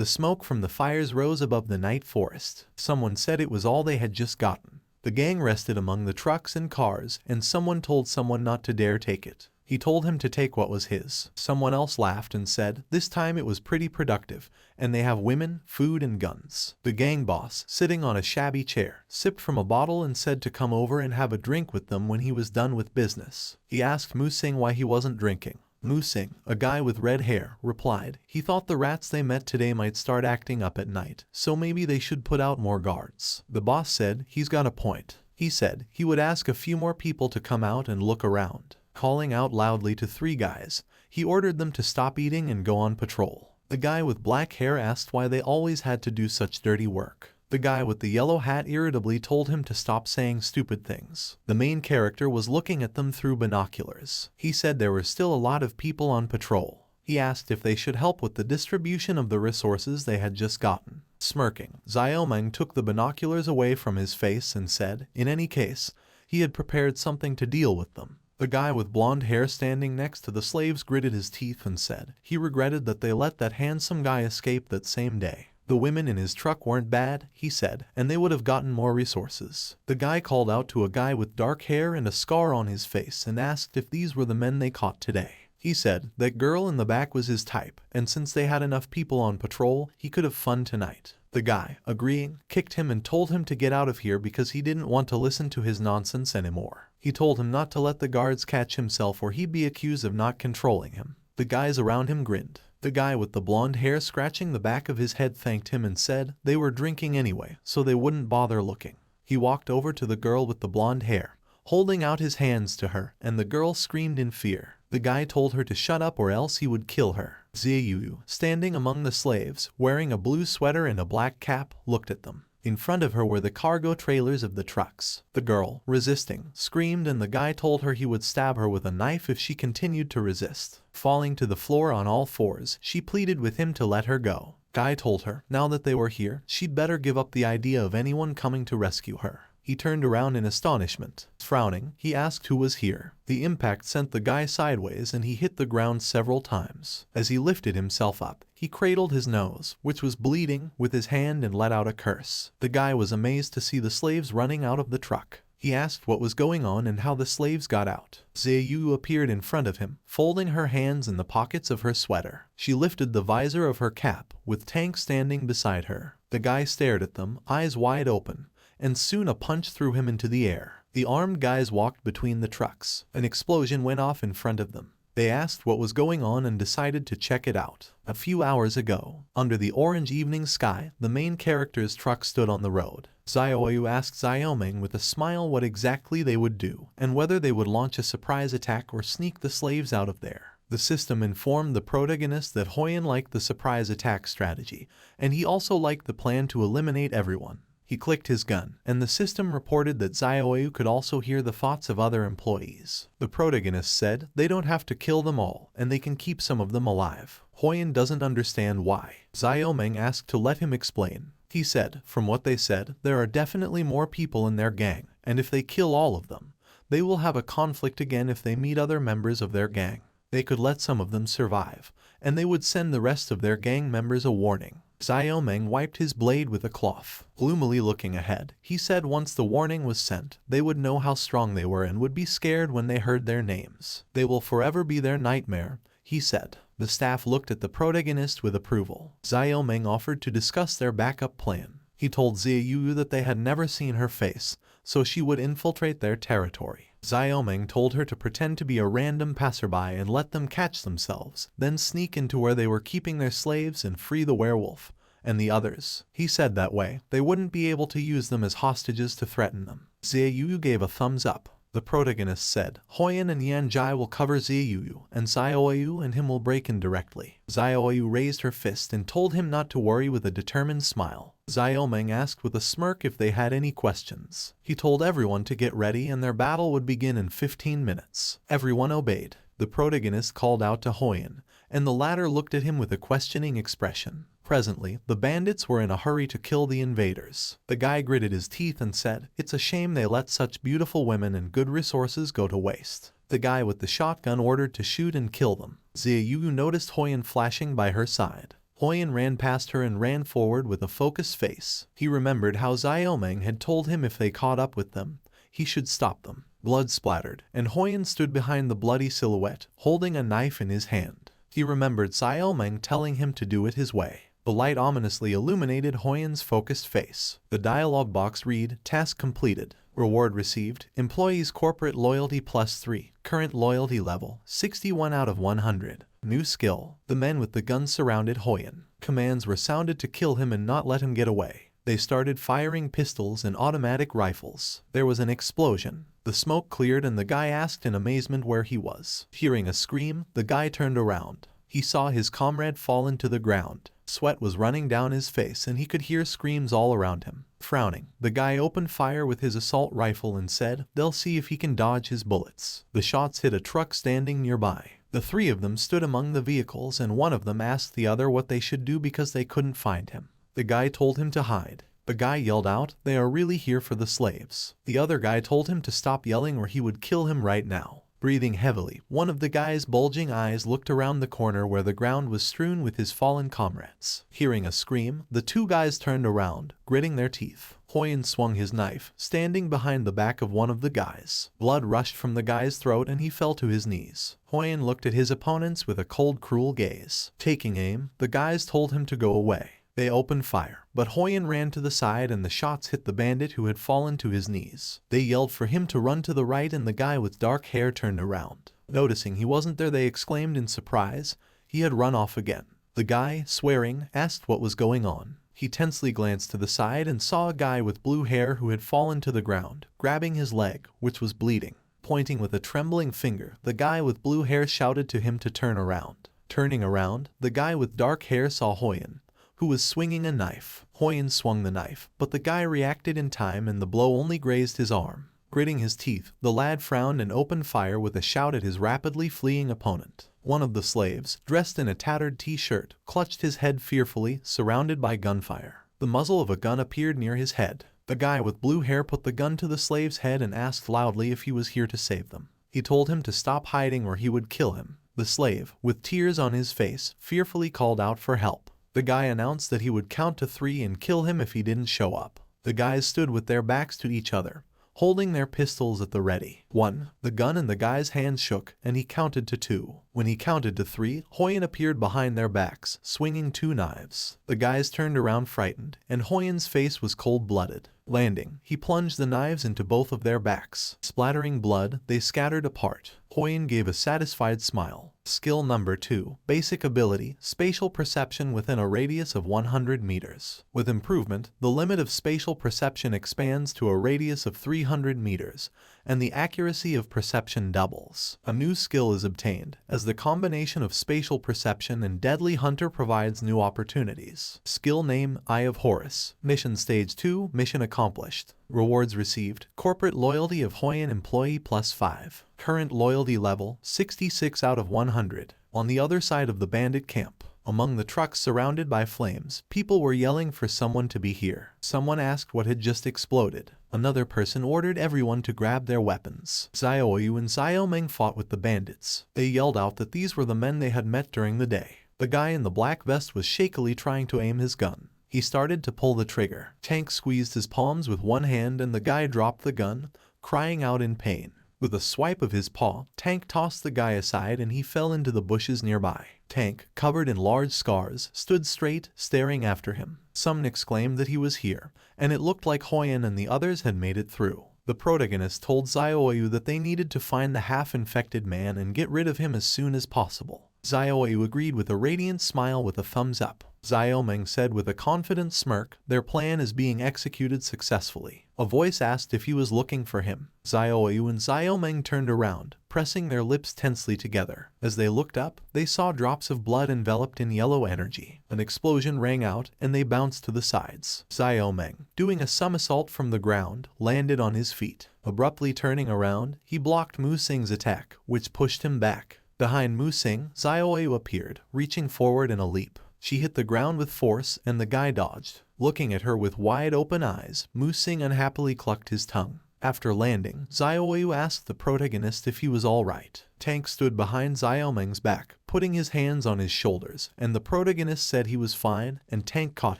The smoke from the fires rose above the night forest. Someone said it was all they had just gotten. The gang rested among the trucks and cars, and someone told someone not to dare take it. He told him to take what was his. Someone else laughed and said, this time it was pretty productive, and they have women, food, and guns. The gang boss, sitting on a shabby chair, sipped from a bottle and said to come over and have a drink with them when he was done with business. He asked Musing why he wasn't drinking. Musing, a guy with red hair, replied, he thought the rats they met today might start acting up at night, so maybe they should put out more guards. The boss said, he's got a point. He said he would ask a few more people to come out and look around. Calling out loudly to 3 guys, he ordered them to stop eating and go on patrol. The guy with black hair asked why they always had to do such dirty work. The guy with the yellow hat irritably told him to stop saying stupid things. The main character was looking at them through binoculars. He said there were still a lot of people on patrol. He asked if they should help with the distribution of the resources they had just gotten. Smirking, Xiaomeng took the binoculars away from his face and said, in any case, he had prepared something to deal with them. The guy with blonde hair standing next to the slaves gritted his teeth and said he regretted that they let that handsome guy escape that same day. The women in his truck weren't bad, he said, and they would have gotten more resources. The guy called out to a guy with dark hair and a scar on his face and asked if these were the men they caught today. He said that girl in the back was his type, and since they had enough people on patrol, he could have fun tonight. The guy, agreeing, kicked him and told him to get out of here because he didn't want to listen to his nonsense anymore. He told him not to let the guards catch himself or he'd be accused of not controlling him. The guys around him grinned. The guy with the blonde hair scratching the back of his head thanked him and said they were drinking anyway, so they wouldn't bother looking. He walked over to the girl with the blonde hair, holding out his hands to her, and the girl screamed in fear. The guy told her to shut up or else he would kill her. Ziyu, standing among the slaves, wearing a blue sweater and a black cap, looked at them. In front of her were the cargo trailers of the trucks. The girl, resisting, screamed and the guy told her he would stab her with a knife if she continued to resist. Falling to the floor on all fours, she pleaded with him to let her go. Guy told her, now that they were here, she'd better give up the idea of anyone coming to rescue her. He turned around in astonishment. Frowning, he asked who was here. The impact sent the guy sideways and he hit the ground several times. As he lifted himself up, he cradled his nose, which was bleeding, with his hand and let out a curse. The guy was amazed to see the slaves running out of the truck. He asked what was going on and how the slaves got out. Ziyu appeared in front of him, folding her hands in the pockets of her sweater. She lifted the visor of her cap, with Tank standing beside her. The guy stared at them, eyes wide open, and soon a punch threw him into the air. The armed guys walked between the trucks. An explosion went off in front of them. They asked what was going on and decided to check it out. A few hours ago, under the orange evening sky, the main character's truck stood on the road. Xiaoyu asked Xiaomeng with a smile what exactly they would do, and whether they would launch a surprise attack or sneak the slaves out of there. The system informed the protagonist that Hoyan liked the surprise attack strategy, and he also liked the plan to eliminate everyone. He clicked his gun, and the system reported that Xiaoyu could also hear the thoughts of other employees. The protagonist said they don't have to kill them all, and they can keep some of them alive. Hoyan doesn't understand why. Xiaomeng asked to let him explain. He said, from what they said, there are definitely more people in their gang, and if they kill all of them, they will have a conflict again if they meet other members of their gang. They could let some of them survive, and they would send the rest of their gang members a warning. Xiaomeng wiped his blade with a cloth. Gloomily looking ahead, he said once the warning was sent, they would know how strong they were and would be scared when they heard their names. They will forever be their nightmare, he said. The staff looked at the protagonist with approval. Xiaomeng offered to discuss their backup plan. He told Ziyu that they had never seen her face, so she would infiltrate their territory. Xiaomeng told her to pretend to be a random passerby and let them catch themselves, then sneak into where they were keeping their slaves and free the werewolf and the others. He said that way, they wouldn't be able to use them as hostages to threaten them. Ziyu gave a thumbs up. The protagonist said, Hoyan and Yanjai will cover Ziyu, and Xiaoyu and him will break in directly. Xiaoyu raised her fist and told him not to worry with a determined smile. Xiaomeng asked with a smirk if they had any questions. He told everyone to get ready and their battle would begin in 15 minutes. Everyone obeyed. The protagonist called out to Hoyan, and the latter looked at him with a questioning expression. Presently, the bandits were in a hurry to kill the invaders. The guy gritted his teeth and said, it's a shame they let such beautiful women and good resources go to waste. The guy with the shotgun ordered to shoot and kill them. Ziyu noticed Hoyan flashing by her side. Huyen ran past her and ran forward with a focused face. He remembered how Xiaomeng had told him if they caught up with them, he should stop them. Blood splattered, and Huyen stood behind the bloody silhouette, holding a knife in his hand. He remembered Xiaomeng telling him to do it his way. The light ominously illuminated Huyen's focused face. The dialogue box read, "Task completed. Reward received. Employees corporate loyalty +3. Current loyalty level, 61 out of 100. New skill." The men with the guns surrounded Huyen. Commands were sounded to kill him and not let him get away. They started firing pistols and automatic rifles. There was an explosion. The smoke cleared and the guy asked in amazement where he was. Hearing a scream, the guy turned around. He saw his comrade fall into the ground. Sweat was running down his face and he could hear screams all around him. Frowning, the guy opened fire with his assault rifle and said, "They'll see if he can dodge his bullets." The shots hit a truck standing nearby. The three of them stood among the vehicles and one of them asked the other what they should do because they couldn't find him. The guy told him to hide. The guy yelled out, "They are really here for the slaves." The other guy told him to stop yelling or he would kill him right now. Breathing heavily, one of the guy's bulging eyes looked around the corner where the ground was strewn with his fallen comrades. Hearing a scream, the two guys turned around, gritting their teeth. Huyen swung his knife, standing behind the back of one of the guys. Blood rushed from the guy's throat and he fell to his knees. Huyen looked at his opponents with a cold, cruel gaze. Taking aim, the guys told him to go away. They opened fire, but Huyen ran to the side and the shots hit the bandit who had fallen to his knees. They yelled for him to run to the right and the guy with dark hair turned around. Noticing he wasn't there, they exclaimed in surprise. He had run off again. The guy, swearing, asked what was going on. He tensely glanced to the side and saw a guy with blue hair who had fallen to the ground, grabbing his leg, which was bleeding. Pointing with a trembling finger, the guy with blue hair shouted to him to turn around. Turning around, the guy with dark hair saw Huyen, who was swinging a knife. Huyen swung the knife, but the guy reacted in time and the blow only grazed his arm. Gritting his teeth, the lad frowned and opened fire with a shout at his rapidly fleeing opponent. One of the slaves, dressed in a tattered t-shirt, clutched his head fearfully, surrounded by gunfire. The muzzle of a gun appeared near his head. The guy with blue hair put the gun to the slave's head and asked loudly if he was here to save them. He told him to stop hiding or he would kill him. The slave, with tears on his face, fearfully called out for help. The guy announced that he would count to 3 and kill him if he didn't show up. The guys stood with their backs to each other, holding their pistols at the ready. 1. The gun in the guy's hands shook, and he counted to 2. When he counted to 3, Huyen appeared behind their backs, swinging 2 knives. The guys turned around frightened, and Huyen's face was cold-blooded. Landing, he plunged the knives into both of their backs. Splattering blood, they scattered apart. Huyen gave a satisfied smile. Skill number 2. Basic ability, spatial perception within a radius of 100 meters. With improvement, the limit of spatial perception expands to a radius of 300 meters, and the accuracy of perception doubles. A new skill is obtained, as the combination of spatial perception and Deadly Hunter provides new opportunities. Skill name, Eye of Horus. Mission Stage 2, mission accomplished. Rewards received, corporate loyalty of Huyen employee +5. Current loyalty level, 66 out of 100. On the other side of the bandit camp, among the trucks surrounded by flames, people were yelling for someone to be here. Someone asked what had just exploded. Another person ordered everyone to grab their weapons. Xiaoyu and Xiaomeng fought with the bandits. They yelled out that these were the men they had met during the day. The guy in the black vest was shakily trying to aim his gun. He started to pull the trigger. Tank squeezed his palms with one hand and the guy dropped the gun, crying out in pain. With a swipe of his paw, Tank tossed the guy aside and he fell into the bushes nearby. Tank, covered in large scars, stood straight, staring after him. Someone exclaimed that he was here, and it looked like Huyen and the others had made it through. The protagonist told Xiaoyu that they needed to find the half-infected man and get rid of him as soon as possible. Xiaoyu agreed with a radiant smile with a thumbs up. Xiaomeng said with a confident smirk, "Their plan is being executed successfully." A voice asked if he was looking for him. Xiaoyu and Xiaomeng turned around, pressing their lips tensely together. As they looked up, they saw drops of blood enveloped in yellow energy. An explosion rang out, and they bounced to the sides. Xiaomeng, doing a somersault from the ground, landed on his feet. Abruptly turning around, he blocked Mu Xing's attack, which pushed him back. Behind Mu Xing, Xiaoyu appeared, reaching forward in a leap. She hit the ground with force, and the guy dodged. Looking at her with wide-open eyes, Mu Xing unhappily clucked his tongue. After landing, Xiaoyu asked the protagonist if he was all right. Tank stood behind Xiaomeng's back, putting his hands on his shoulders, and the protagonist said he was fine, and Tank caught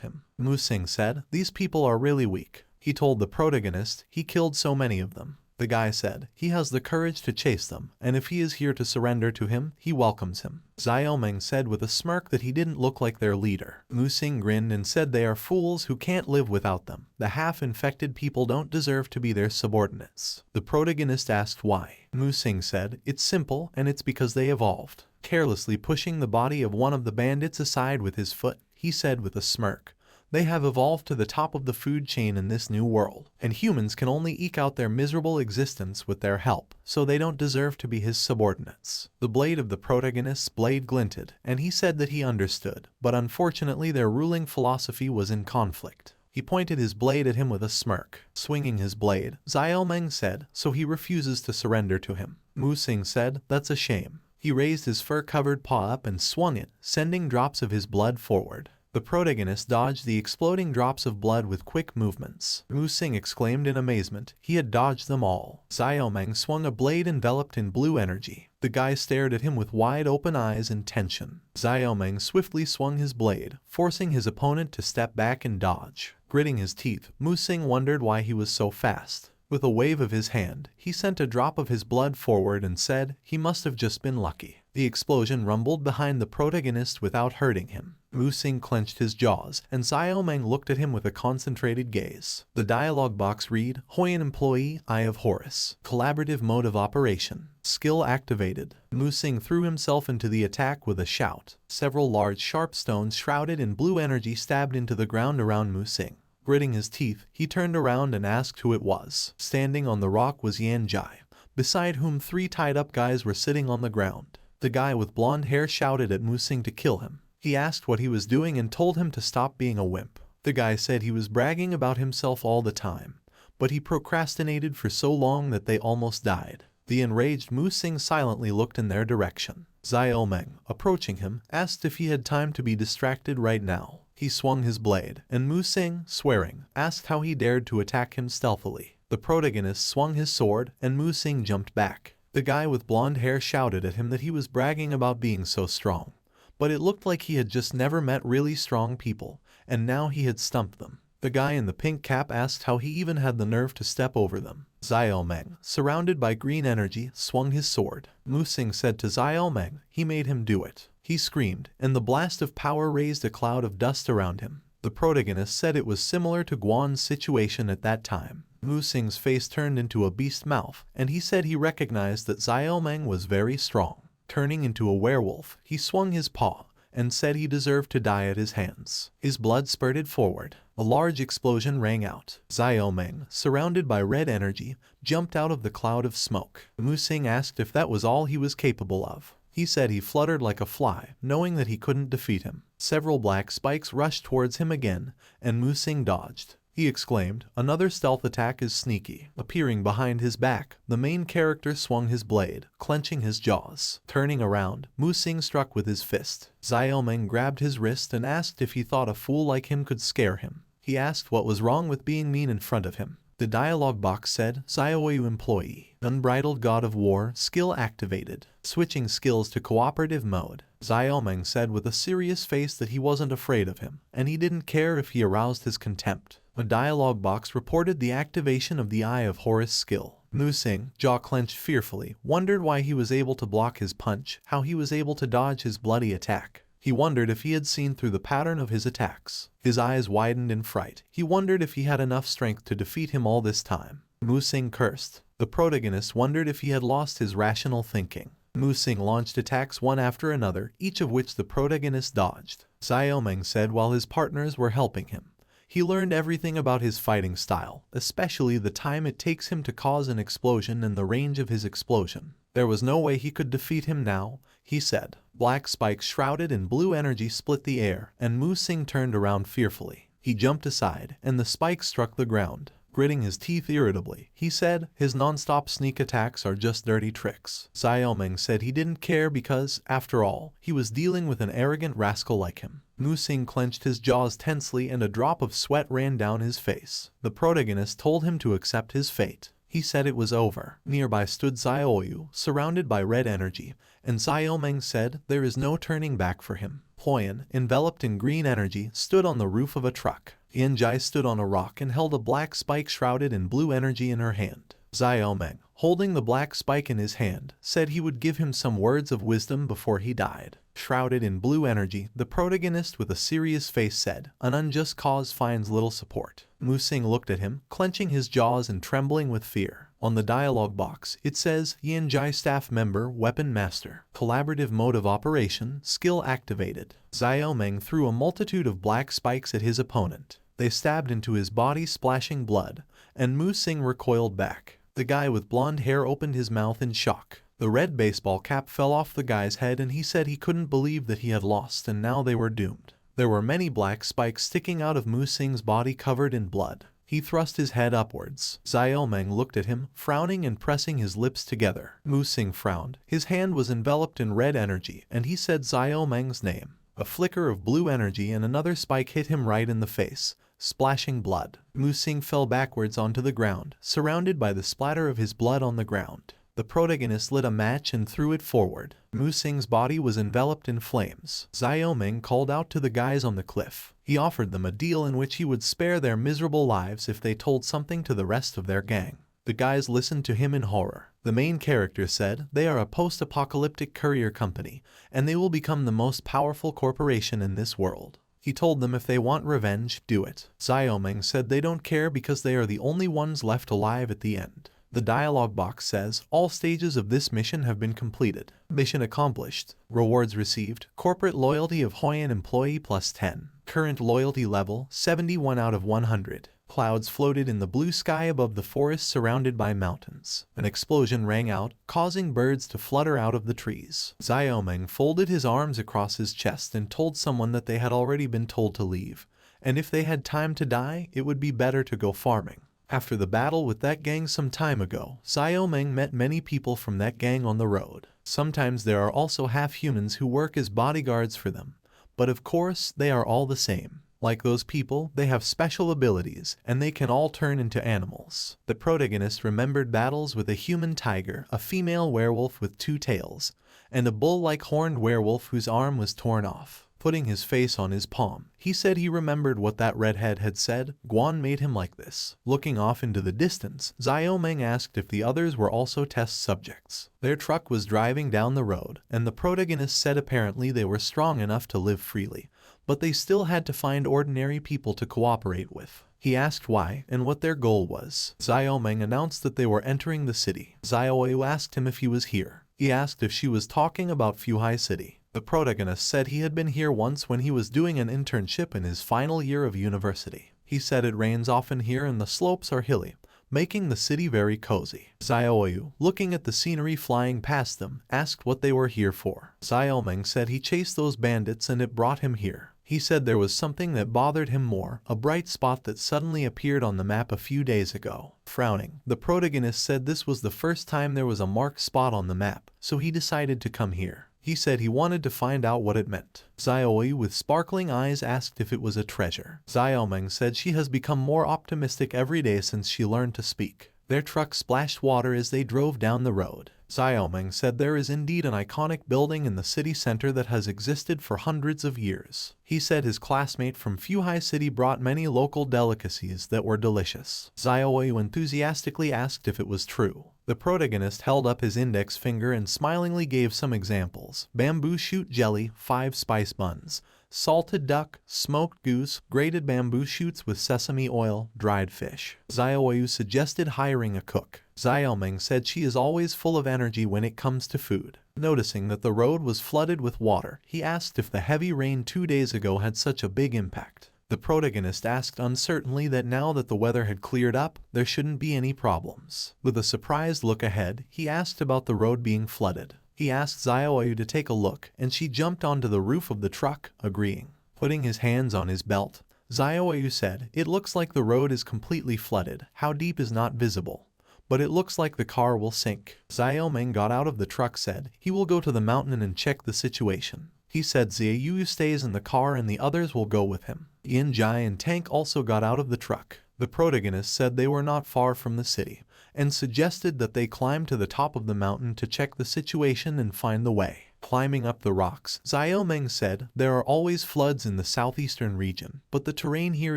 him. Musing said, "These people are really weak." He told the protagonist he killed so many of them. The guy said he has the courage to chase them, and if he is here to surrender to him, he welcomes him. Xiaomeng said with a smirk that he didn't look like their leader. Musing grinned and said they are fools who can't live without them. The half-infected people don't deserve to be their subordinates. The protagonist asked why. Musing said, "It's simple, and it's because they evolved." Carelessly pushing the body of one of the bandits aside with his foot, he said with a smirk, "They have evolved to the top of the food chain in this new world, and humans can only eke out their miserable existence with their help, so they don't deserve to be his subordinates." The blade of the protagonist's blade glinted, and he said that he understood, but unfortunately their ruling philosophy was in conflict. He pointed his blade at him with a smirk. Swinging his blade, Xiaomeng said, "So he refuses to surrender to him." Musing said, "That's a shame." He raised his fur-covered paw up and swung it, sending drops of his blood forward. The protagonist dodged the exploding drops of blood with quick movements. Musing exclaimed in amazement. He had dodged them all. Xiaomeng swung a blade enveloped in blue energy. The guy stared at him with wide-open eyes in tension. Xiaomeng swiftly swung his blade, forcing his opponent to step back and dodge. Gritting his teeth, Musing wondered why he was so fast. With a wave of his hand, he sent a drop of his blood forward and said, "He must have just been lucky." The explosion rumbled behind the protagonist without hurting him. Musing clenched his jaws, and Xiaomeng looked at him with a concentrated gaze. The dialogue box read, "Hoyan employee, Eye of Horus. Collaborative mode of operation. Skill activated." Musing threw himself into the attack with a shout. Several large sharp stones shrouded in blue energy stabbed into the ground around Musing. Gritting his teeth, he turned around and asked who it was. Standing on the rock was Yan Jai, beside whom 3 tied-up guys were sitting on the ground. The guy with blonde hair shouted at Musing to kill him. He asked what he was doing and told him to stop being a wimp. The guy said he was bragging about himself all the time, but he procrastinated for so long that they almost died. The enraged Musing silently looked in their direction. Xiaomeng, approaching him, asked if he had time to be distracted right now. He swung his blade, and Musing, swearing, asked how he dared to attack him stealthily. The protagonist swung his sword, and Musing jumped back. The guy with blonde hair shouted at him that he was bragging about being so strong, but it looked like he had just never met really strong people, and now he had stumped them. The guy in the pink cap asked how he even had the nerve to step over them. Xiaomeng, surrounded by green energy, swung his sword. Musing said to Xiaomeng he made him do it. He screamed, and the blast of power raised a cloud of dust around him. The protagonist said it was similar to Guan's situation at that time. Musing's face turned into a beast mouth, and he said he recognized that Xiaomeng was very strong. Turning into a werewolf, he swung his paw, and said he deserved to die at his hands. His blood spurted forward. A large explosion rang out. Xiaomeng, surrounded by red energy, jumped out of the cloud of smoke. Musing asked if that was all he was capable of. He said he fluttered like a fly, knowing that he couldn't defeat him. Several black spikes rushed towards him again, and Musing dodged. He exclaimed, "Another stealth attack is sneaky." Appearing behind his back, the main character swung his blade, clenching his jaws. Turning around, Musing struck with his fist. Xiaomeng grabbed his wrist and asked if he thought a fool like him could scare him. He asked what was wrong with being mean in front of him. The dialogue box said, "Xiaoyu employee. Unbridled God of War, skill activated." Switching skills to cooperative mode, Xiaomeng said with a serious face that he wasn't afraid of him, and he didn't care if he aroused his contempt. A dialogue box reported the activation of the Eye of Horus skill. Musing, jaw clenched fearfully, wondered why he was able to block his punch, how he was able to dodge his bloody attack. He wondered if he had seen through the pattern of his attacks. His eyes widened in fright. He wondered if he had enough strength to defeat him all this time. Musing cursed. The protagonist wondered if he had lost his rational thinking. Musing launched attacks one after another, each of which the protagonist dodged. Xiaomeng said while his partners were helping him. He learned everything about his fighting style, especially the time it takes him to cause an explosion and the range of his explosion. There was no way he could defeat him now, he said. Black spikes shrouded in blue energy split the air, and Musing turned around fearfully. He jumped aside, and the spikes struck the ground. Gritting his teeth irritably, he said, "His non-stop sneak attacks are just dirty tricks." Xiaomeng said he didn't care because, after all, he was dealing with an arrogant rascal like him. Musing clenched his jaws tensely and a drop of sweat ran down his face. The protagonist told him to accept his fate. He said it was over. Nearby stood Xiaoyu, surrounded by red energy, and Xiaomeng said there is no turning back for him. Huyan, enveloped in green energy, stood on the roof of a truck. Yanjai stood on a rock and held a black spike shrouded in blue energy in her hand. Xiaomeng, holding the black spike in his hand, said he would give him some words of wisdom before he died. Shrouded in blue energy, the protagonist with a serious face said, "An unjust cause finds little support." Musing looked at him, clenching his jaws and trembling with fear. On the dialogue box, it says, Yanjai staff member, weapon master. Collaborative mode of operation, skill activated. Xiaomeng threw a multitude of black spikes at his opponent. They stabbed into his body, splashing blood, and Musing recoiled back. The guy with blonde hair opened his mouth in shock. The red baseball cap fell off the guy's head and he said he couldn't believe that he had lost and now they were doomed. There were many black spikes sticking out of Musing's body covered in blood. He thrust his head upwards. Xiaomeng looked at him, frowning and pressing his lips together. Musing frowned. His hand was enveloped in red energy and he said Xiaomeng's name. A flicker of blue energy and another spike hit him right in the face, splashing blood. Musing fell backwards onto the ground, surrounded by the splatter of his blood on the ground. The protagonist lit a match and threw it forward. Musing's body was enveloped in flames. Xiaomeng called out to the guys on the cliff. He offered them a deal in which he would spare their miserable lives if they told something to the rest of their gang. The guys listened to him in horror. The main character said they are a post-apocalyptic courier company, and they will become the most powerful corporation in this world. He told them if they want revenge, do it. Xiaomeng said they don't care because they are the only ones left alive at the end. The dialogue box says, all stages of this mission have been completed. Mission accomplished. Rewards received. Corporate loyalty of Huyan employee plus 10. Current loyalty level, 71 out of 100. Clouds floated in the blue sky above the forest surrounded by mountains. An explosion rang out, causing birds to flutter out of the trees. Xiaomeng folded his arms across his chest and told someone that they had already been told to leave, and if they had time to die, it would be better to go farming. After the battle with that gang some time ago, Xiaomeng met many people from that gang on the road. Sometimes there are also half-humans who work as bodyguards for them, but of course they are all the same. Like those people, they have special abilities, and they can all turn into animals. The protagonist remembered battles with a human tiger, a female werewolf with 2 tails, and a bull-like horned werewolf whose arm was torn off. Putting his face on his palm, he said he remembered what that redhead had said. Guan made him like this. Looking off into the distance, Xiaomeng asked if the others were also test subjects. Their truck was driving down the road, and the protagonist said apparently they were strong enough to live freely, but they still had to find ordinary people to cooperate with. He asked why and what their goal was. Xiaomeng announced that they were entering the city. Xiaoyu asked him if he was here. He asked if she was talking about Fuhai City. The protagonist said he had been here once when he was doing an internship in his final year of university. He said it rains often here and the slopes are hilly, making the city very cozy. Xiaoyu, looking at the scenery flying past them, asked what they were here for. Xiaomeng said he chased those bandits and it brought him here. He said there was something that bothered him more, a bright spot that suddenly appeared on the map a few days ago. Frowning, the protagonist said this was the first time there was a marked spot on the map, so he decided to come here. He said he wanted to find out what it meant. Xiaoyu with sparkling eyes asked if it was a treasure. Xiaomeng said she has become more optimistic every day since she learned to speak. Their truck splashed water as they drove down the road. Xiaomeng said there is indeed an iconic building in the city center that has existed for hundreds of years. He said his classmate from Fuhai City brought many local delicacies that were delicious. Xiaoyu enthusiastically asked if it was true. The protagonist held up his index finger and smilingly gave some examples. Bamboo shoot jelly, 5 spice buns, salted duck, smoked goose, grated bamboo shoots with sesame oil, dried fish. Xiaoyu suggested hiring a cook. Xiaomeng said she is always full of energy when it comes to food. Noticing that the road was flooded with water, he asked if the heavy rain 2 days ago had such a big impact. The protagonist asked uncertainly that now that the weather had cleared up, there shouldn't be any problems. With a surprised look ahead, he asked about the road being flooded. He asked Xiaoyu to take a look, and she jumped onto the roof of the truck, agreeing. Putting his hands on his belt, Xiaoyu said, "It looks like the road is completely flooded. How deep is not visible, but it looks like the car will sink." Xiaomeng got out of the truck, said he will go to the mountain and check the situation. He said Xiaoyu stays in the car and the others will go with him. Yanjai and Tank also got out of the truck. The protagonist said they were not far from the city, and suggested that they climb to the top of the mountain to check the situation and find the way. Climbing up the rocks, Xiaomeng said, there are always floods in the southeastern region, but the terrain here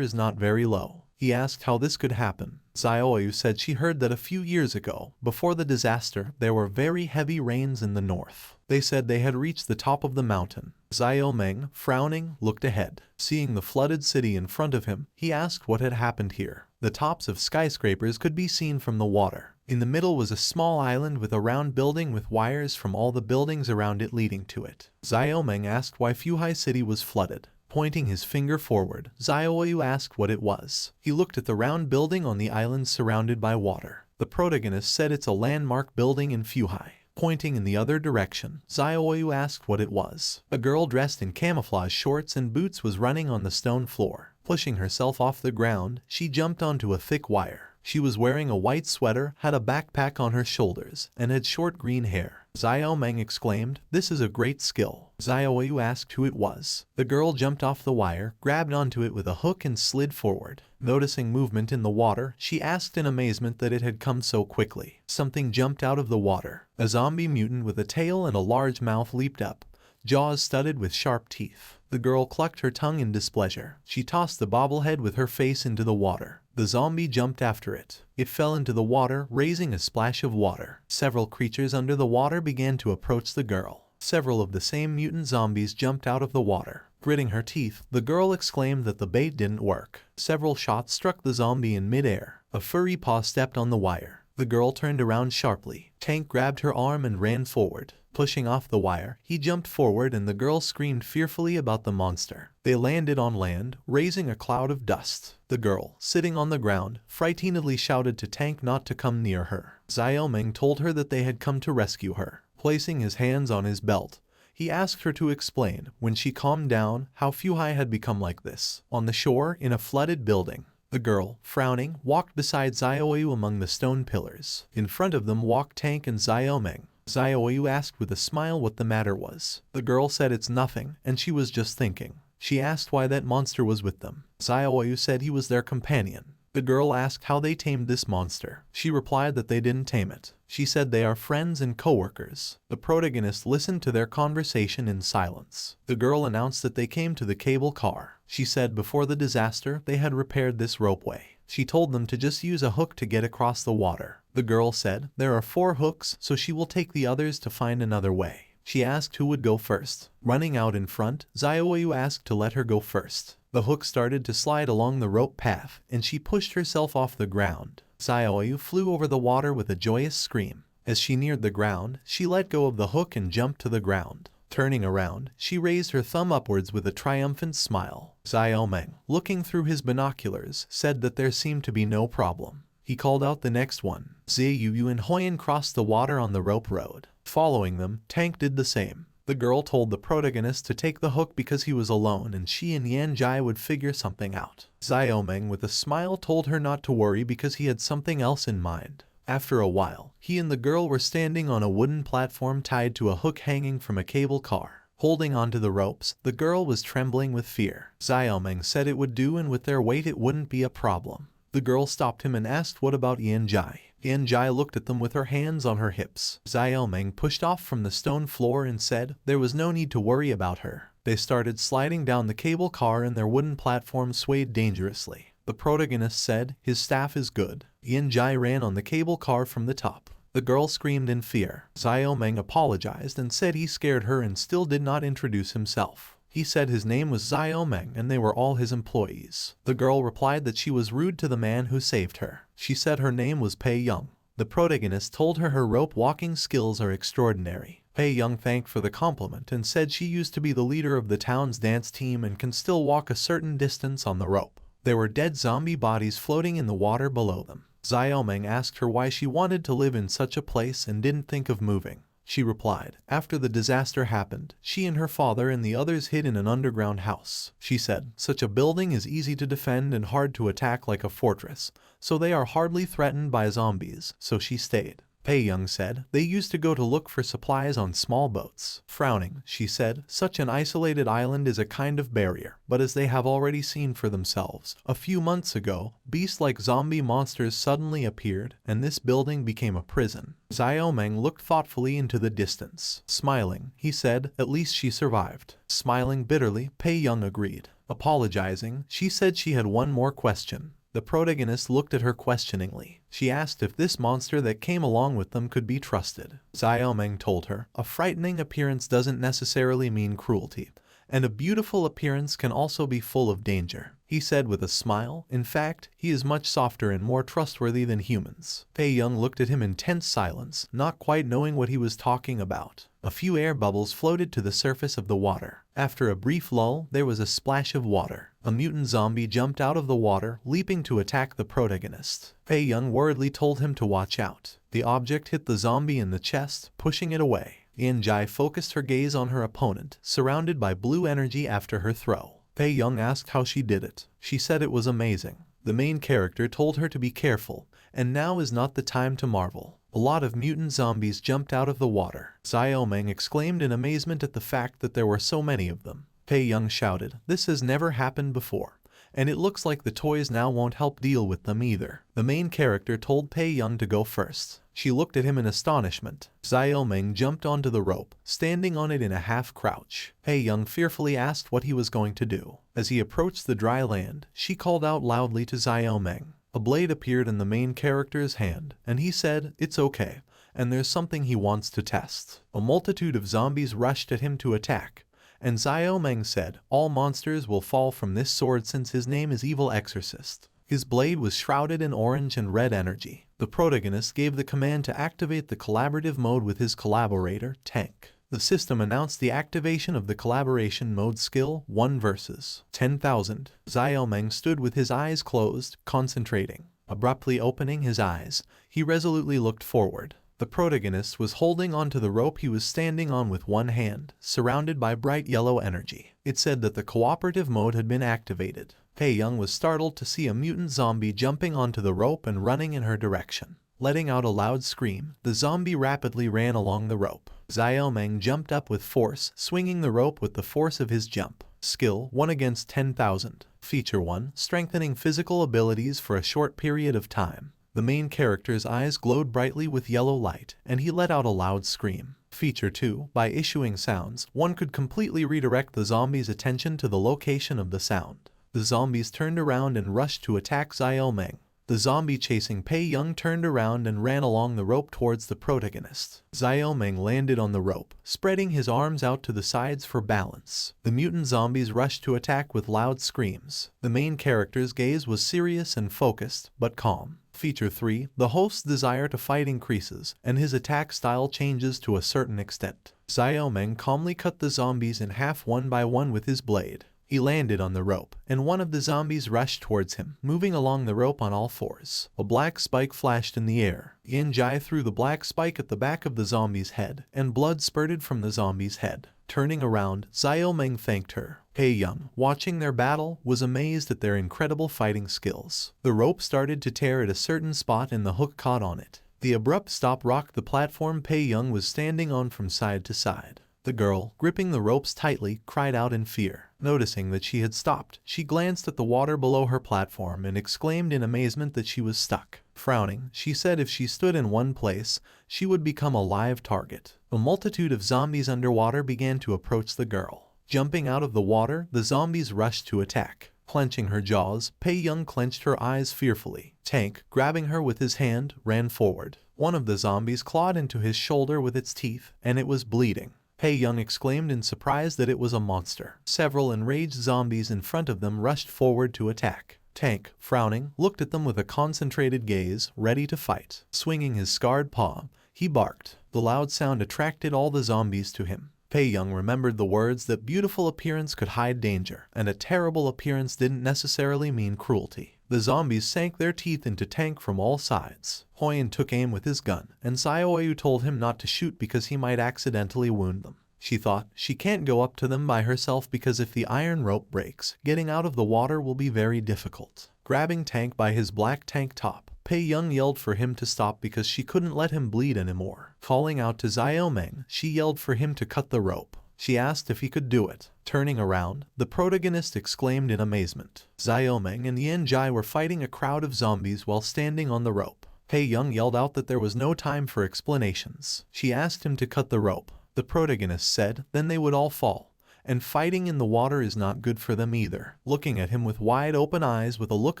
is not very low. He asked how this could happen. Xiaoyu said she heard that a few years ago, before the disaster, there were very heavy rains in the north. They said they had reached the top of the mountain. Xiaomeng, frowning, looked ahead. Seeing the flooded city in front of him, he asked what had happened here. The tops of skyscrapers could be seen from the water. In the middle was a small island with a round building with wires from all the buildings around it leading to it. Xiaomeng asked why Fuhai City was flooded. Pointing his finger forward, Xiaoyu asked what it was. He looked at the round building on the island surrounded by water. The protagonist said it's a landmark building in Fuhai. Pointing in the other direction, Xiaoyu asked what it was. A girl dressed in camouflage shorts and boots was running on the stone floor. Pushing herself off the ground, she jumped onto a thick wire. She was wearing a white sweater, had a backpack on her shoulders, and had short green hair. Xiaomeng exclaimed, "This is a great skill." Xiaoyu asked who it was. The girl jumped off the wire, grabbed onto it with a hook and slid forward. Noticing movement in the water, she asked in amazement that it had come so quickly. Something jumped out of the water. A zombie mutant with a tail and a large mouth leaped up, jaws studded with sharp teeth. The girl clucked her tongue in displeasure. She tossed the bobblehead with her face into the water. The zombie jumped after it. It fell into the water, raising a splash of water. Several creatures under the water began to approach the girl. Several of the same mutant zombies jumped out of the water. Gritting her teeth, the girl exclaimed that the bait didn't work. Several shots struck the zombie in midair. A furry paw stepped on the wire. The girl turned around sharply. Tank grabbed her arm and ran forward. Pushing off the wire, he jumped forward and the girl screamed fearfully about the monster. They landed on land, raising a cloud of dust. The girl, sitting on the ground, frightenedly shouted to Tank not to come near her. Xiaomeng told her that they had come to rescue her. Placing his hands on his belt, he asked her to explain, when she calmed down, how Fuhai had become like this. On the shore, in a flooded building, the girl, frowning, walked beside Xiaoyu among the stone pillars. In front of them walked Tank and Xiaomeng. Xiaoyu asked with a smile what the matter was. The girl said it's nothing, and she was just thinking. She asked why that monster was with them. Xiaoyu said he was their companion. The girl asked how they tamed this monster. She replied that they didn't tame it. She said they are friends and co-workers. The protagonist listened to their conversation in silence. The girl announced that they came to the cable car. She said before the disaster they had repaired this ropeway. She told them to just use a hook to get across the water. The girl said, there are 4 hooks, so she will take the others to find another way. She asked who would go first. Running out in front, Xiaoyu asked to let her go first. The hook started to slide along the rope path, and she pushed herself off the ground. Xiaoyu flew over the water with a joyous scream. As she neared the ground, she let go of the hook and jumped to the ground. Turning around, she raised her thumb upwards with a triumphant smile. Xiaomeng, looking through his binoculars, said that there seemed to be no problem. He called out the next one. Ziyu and Hoyan crossed the water on the rope road. Following them, Tank did the same. The girl told the protagonist to take the hook because he was alone and she and Yan Jai would figure something out. Xiaomeng with a smile told her not to worry because he had something else in mind. After a while, he and the girl were standing on a wooden platform tied to a hook hanging from a cable car. Holding onto the ropes, the girl was trembling with fear. Xiaomeng said it would do and with their weight it wouldn't be a problem. The girl stopped him and asked what about Yan Jai. Yan Jai looked at them with her hands on her hips. Xiaomeng pushed off from the stone floor and said there was no need to worry about her. They started sliding down the cable car and their wooden platform swayed dangerously. The protagonist said, his staff is good. Yan Jai ran on the cable car from the top. The girl screamed in fear. Xiaomeng apologized and said he scared her and still did not introduce himself. He said his name was Xiaomeng and they were all his employees. The girl replied that she was rude to the man who saved her. She said her name was Pei Young. The protagonist told her rope walking skills are extraordinary. Pei Young thanked for the compliment and said she used to be the leader of the town's dance team and can still walk a certain distance on the rope. There were dead zombie bodies floating in the water below them. Xiaomeng asked her why she wanted to live in such a place and didn't think of moving. She replied, after the disaster happened, she and her father and the others hid in an underground house. She said, such a building is easy to defend and hard to attack like a fortress, so they are hardly threatened by zombies, so she stayed. Pei Young said, they used to go to look for supplies on small boats. Frowning, she said, such an isolated island is a kind of barrier, but as they have already seen for themselves, a few months ago, beasts like zombie monsters suddenly appeared, and this building became a prison. Xiaomeng looked thoughtfully into the distance. Smiling, he said, at least she survived. Smiling bitterly, Pei Young agreed. Apologizing, she said she had one more question. The protagonist looked at her questioningly. She asked if this monster that came along with them could be trusted. Xiaomeng told her, a frightening appearance doesn't necessarily mean cruelty, and a beautiful appearance can also be full of danger. He said with a smile, in fact, he is much softer and more trustworthy than humans. Pei Young looked at him in tense silence, not quite knowing what he was talking about. A few air bubbles floated to the surface of the water. After a brief lull, there was a splash of water. A mutant zombie jumped out of the water, leaping to attack the protagonist. Pei Young worriedly told him to watch out. The object hit the zombie in the chest, pushing it away. Yanjai focused her gaze on her opponent, surrounded by blue energy after her throw. Pei Young asked how she did it. She said it was amazing. The main character told her to be careful, and now is not the time to marvel. A lot of mutant zombies jumped out of the water. Xiaomeng exclaimed in amazement at the fact that there were so many of them. Pei Young shouted, this has never happened before, and it looks like the toys now won't help deal with them either. The main character told Pei Young to go first. She looked at him in astonishment. Xiaomeng jumped onto the rope, standing on it in a half-crouch. Pei Young fearfully asked what he was going to do. As he approached the dry land, she called out loudly to Xiaomeng. A blade appeared in the main character's hand, and he said, it's okay, and there's something he wants to test. A multitude of zombies rushed at him to attack, and Xiaomeng said, all monsters will fall from this sword since his name is Evil Exorcist. His blade was shrouded in orange and red energy. The protagonist gave the command to activate the collaborative mode with his collaborator, Tank. The system announced the activation of the collaboration mode skill 1 versus 10,000. Xiaomeng stood with his eyes closed, concentrating. Abruptly opening his eyes, he resolutely looked forward. The protagonist was holding onto the rope he was standing on with one hand, surrounded by bright yellow energy. It said that the cooperative mode had been activated. Pei Young was startled to see a mutant zombie jumping onto the rope and running in her direction. Letting out a loud scream, the zombie rapidly ran along the rope. Xiaomeng jumped up with force, swinging the rope with the force of his jump. Skill 1 against 10,000. Feature 1, strengthening physical abilities for a short period of time. The main character's eyes glowed brightly with yellow light, and he let out a loud scream. Feature 2, by issuing sounds, one could completely redirect the zombie's attention to the location of the sound. The zombies turned around and rushed to attack Xiaomeng. The zombie chasing Pei Young turned around and ran along the rope towards the protagonist. Xiaomeng landed on the rope, spreading his arms out to the sides for balance. The mutant zombies rushed to attack with loud screams. The main character's gaze was serious and focused, but calm. Feature 3, the host's desire to fight increases, and his attack style changes to a certain extent. Xiaomeng calmly cut the zombies in half one by one with his blade. He landed on the rope, and one of the zombies rushed towards him, moving along the rope on all fours. A black spike flashed in the air. Yanjai threw the black spike at the back of the zombie's head, and blood spurted from the zombie's head. Turning around, Xiaomeng thanked her. Pei Young, watching their battle, was amazed at their incredible fighting skills. The rope started to tear at a certain spot and the hook caught on it. The abrupt stop rocked the platform Pei Young was standing on from side to side. The girl, gripping the ropes tightly, cried out in fear. Noticing that she had stopped, she glanced at the water below her platform and exclaimed in amazement that she was stuck. Frowning, she said if she stood in one place, she would become a live target. A multitude of zombies underwater began to approach the girl. Jumping out of the water, the zombies rushed to attack. Clenching her jaws, Pei Young clenched her eyes fearfully. Tank, grabbing her with his hand, ran forward. One of the zombies clawed into his shoulder with its teeth, and it was bleeding. Pei Young exclaimed in surprise that it was a monster. Several enraged zombies in front of them rushed forward to attack. Tank, frowning, looked at them with a concentrated gaze, ready to fight. Swinging his scarred paw, he barked. The loud sound attracted all the zombies to him. Pei Young remembered the words that beautiful appearance could hide danger, and a terrible appearance didn't necessarily mean cruelty. The zombies sank their teeth into Tank from all sides. Hoyan took aim with his gun, and Xiaoyu told him not to shoot because he might accidentally wound them. She thought, she can't go up to them by herself because if the iron rope breaks, getting out of the water will be very difficult. Grabbing Tank by his black tank top, Pei Young yelled for him to stop because she couldn't let him bleed anymore. Calling out to Xiaomeng, she yelled for him to cut the rope. She asked if he could do it. Turning around, the protagonist exclaimed in amazement. Xiaomeng and Yan Jai were fighting a crowd of zombies while standing on the rope. Pei Young yelled out that there was no time for explanations. She asked him to cut the rope. The protagonist said, then they would all fall. And fighting in the water is not good for them either. Looking at him with wide open eyes with a look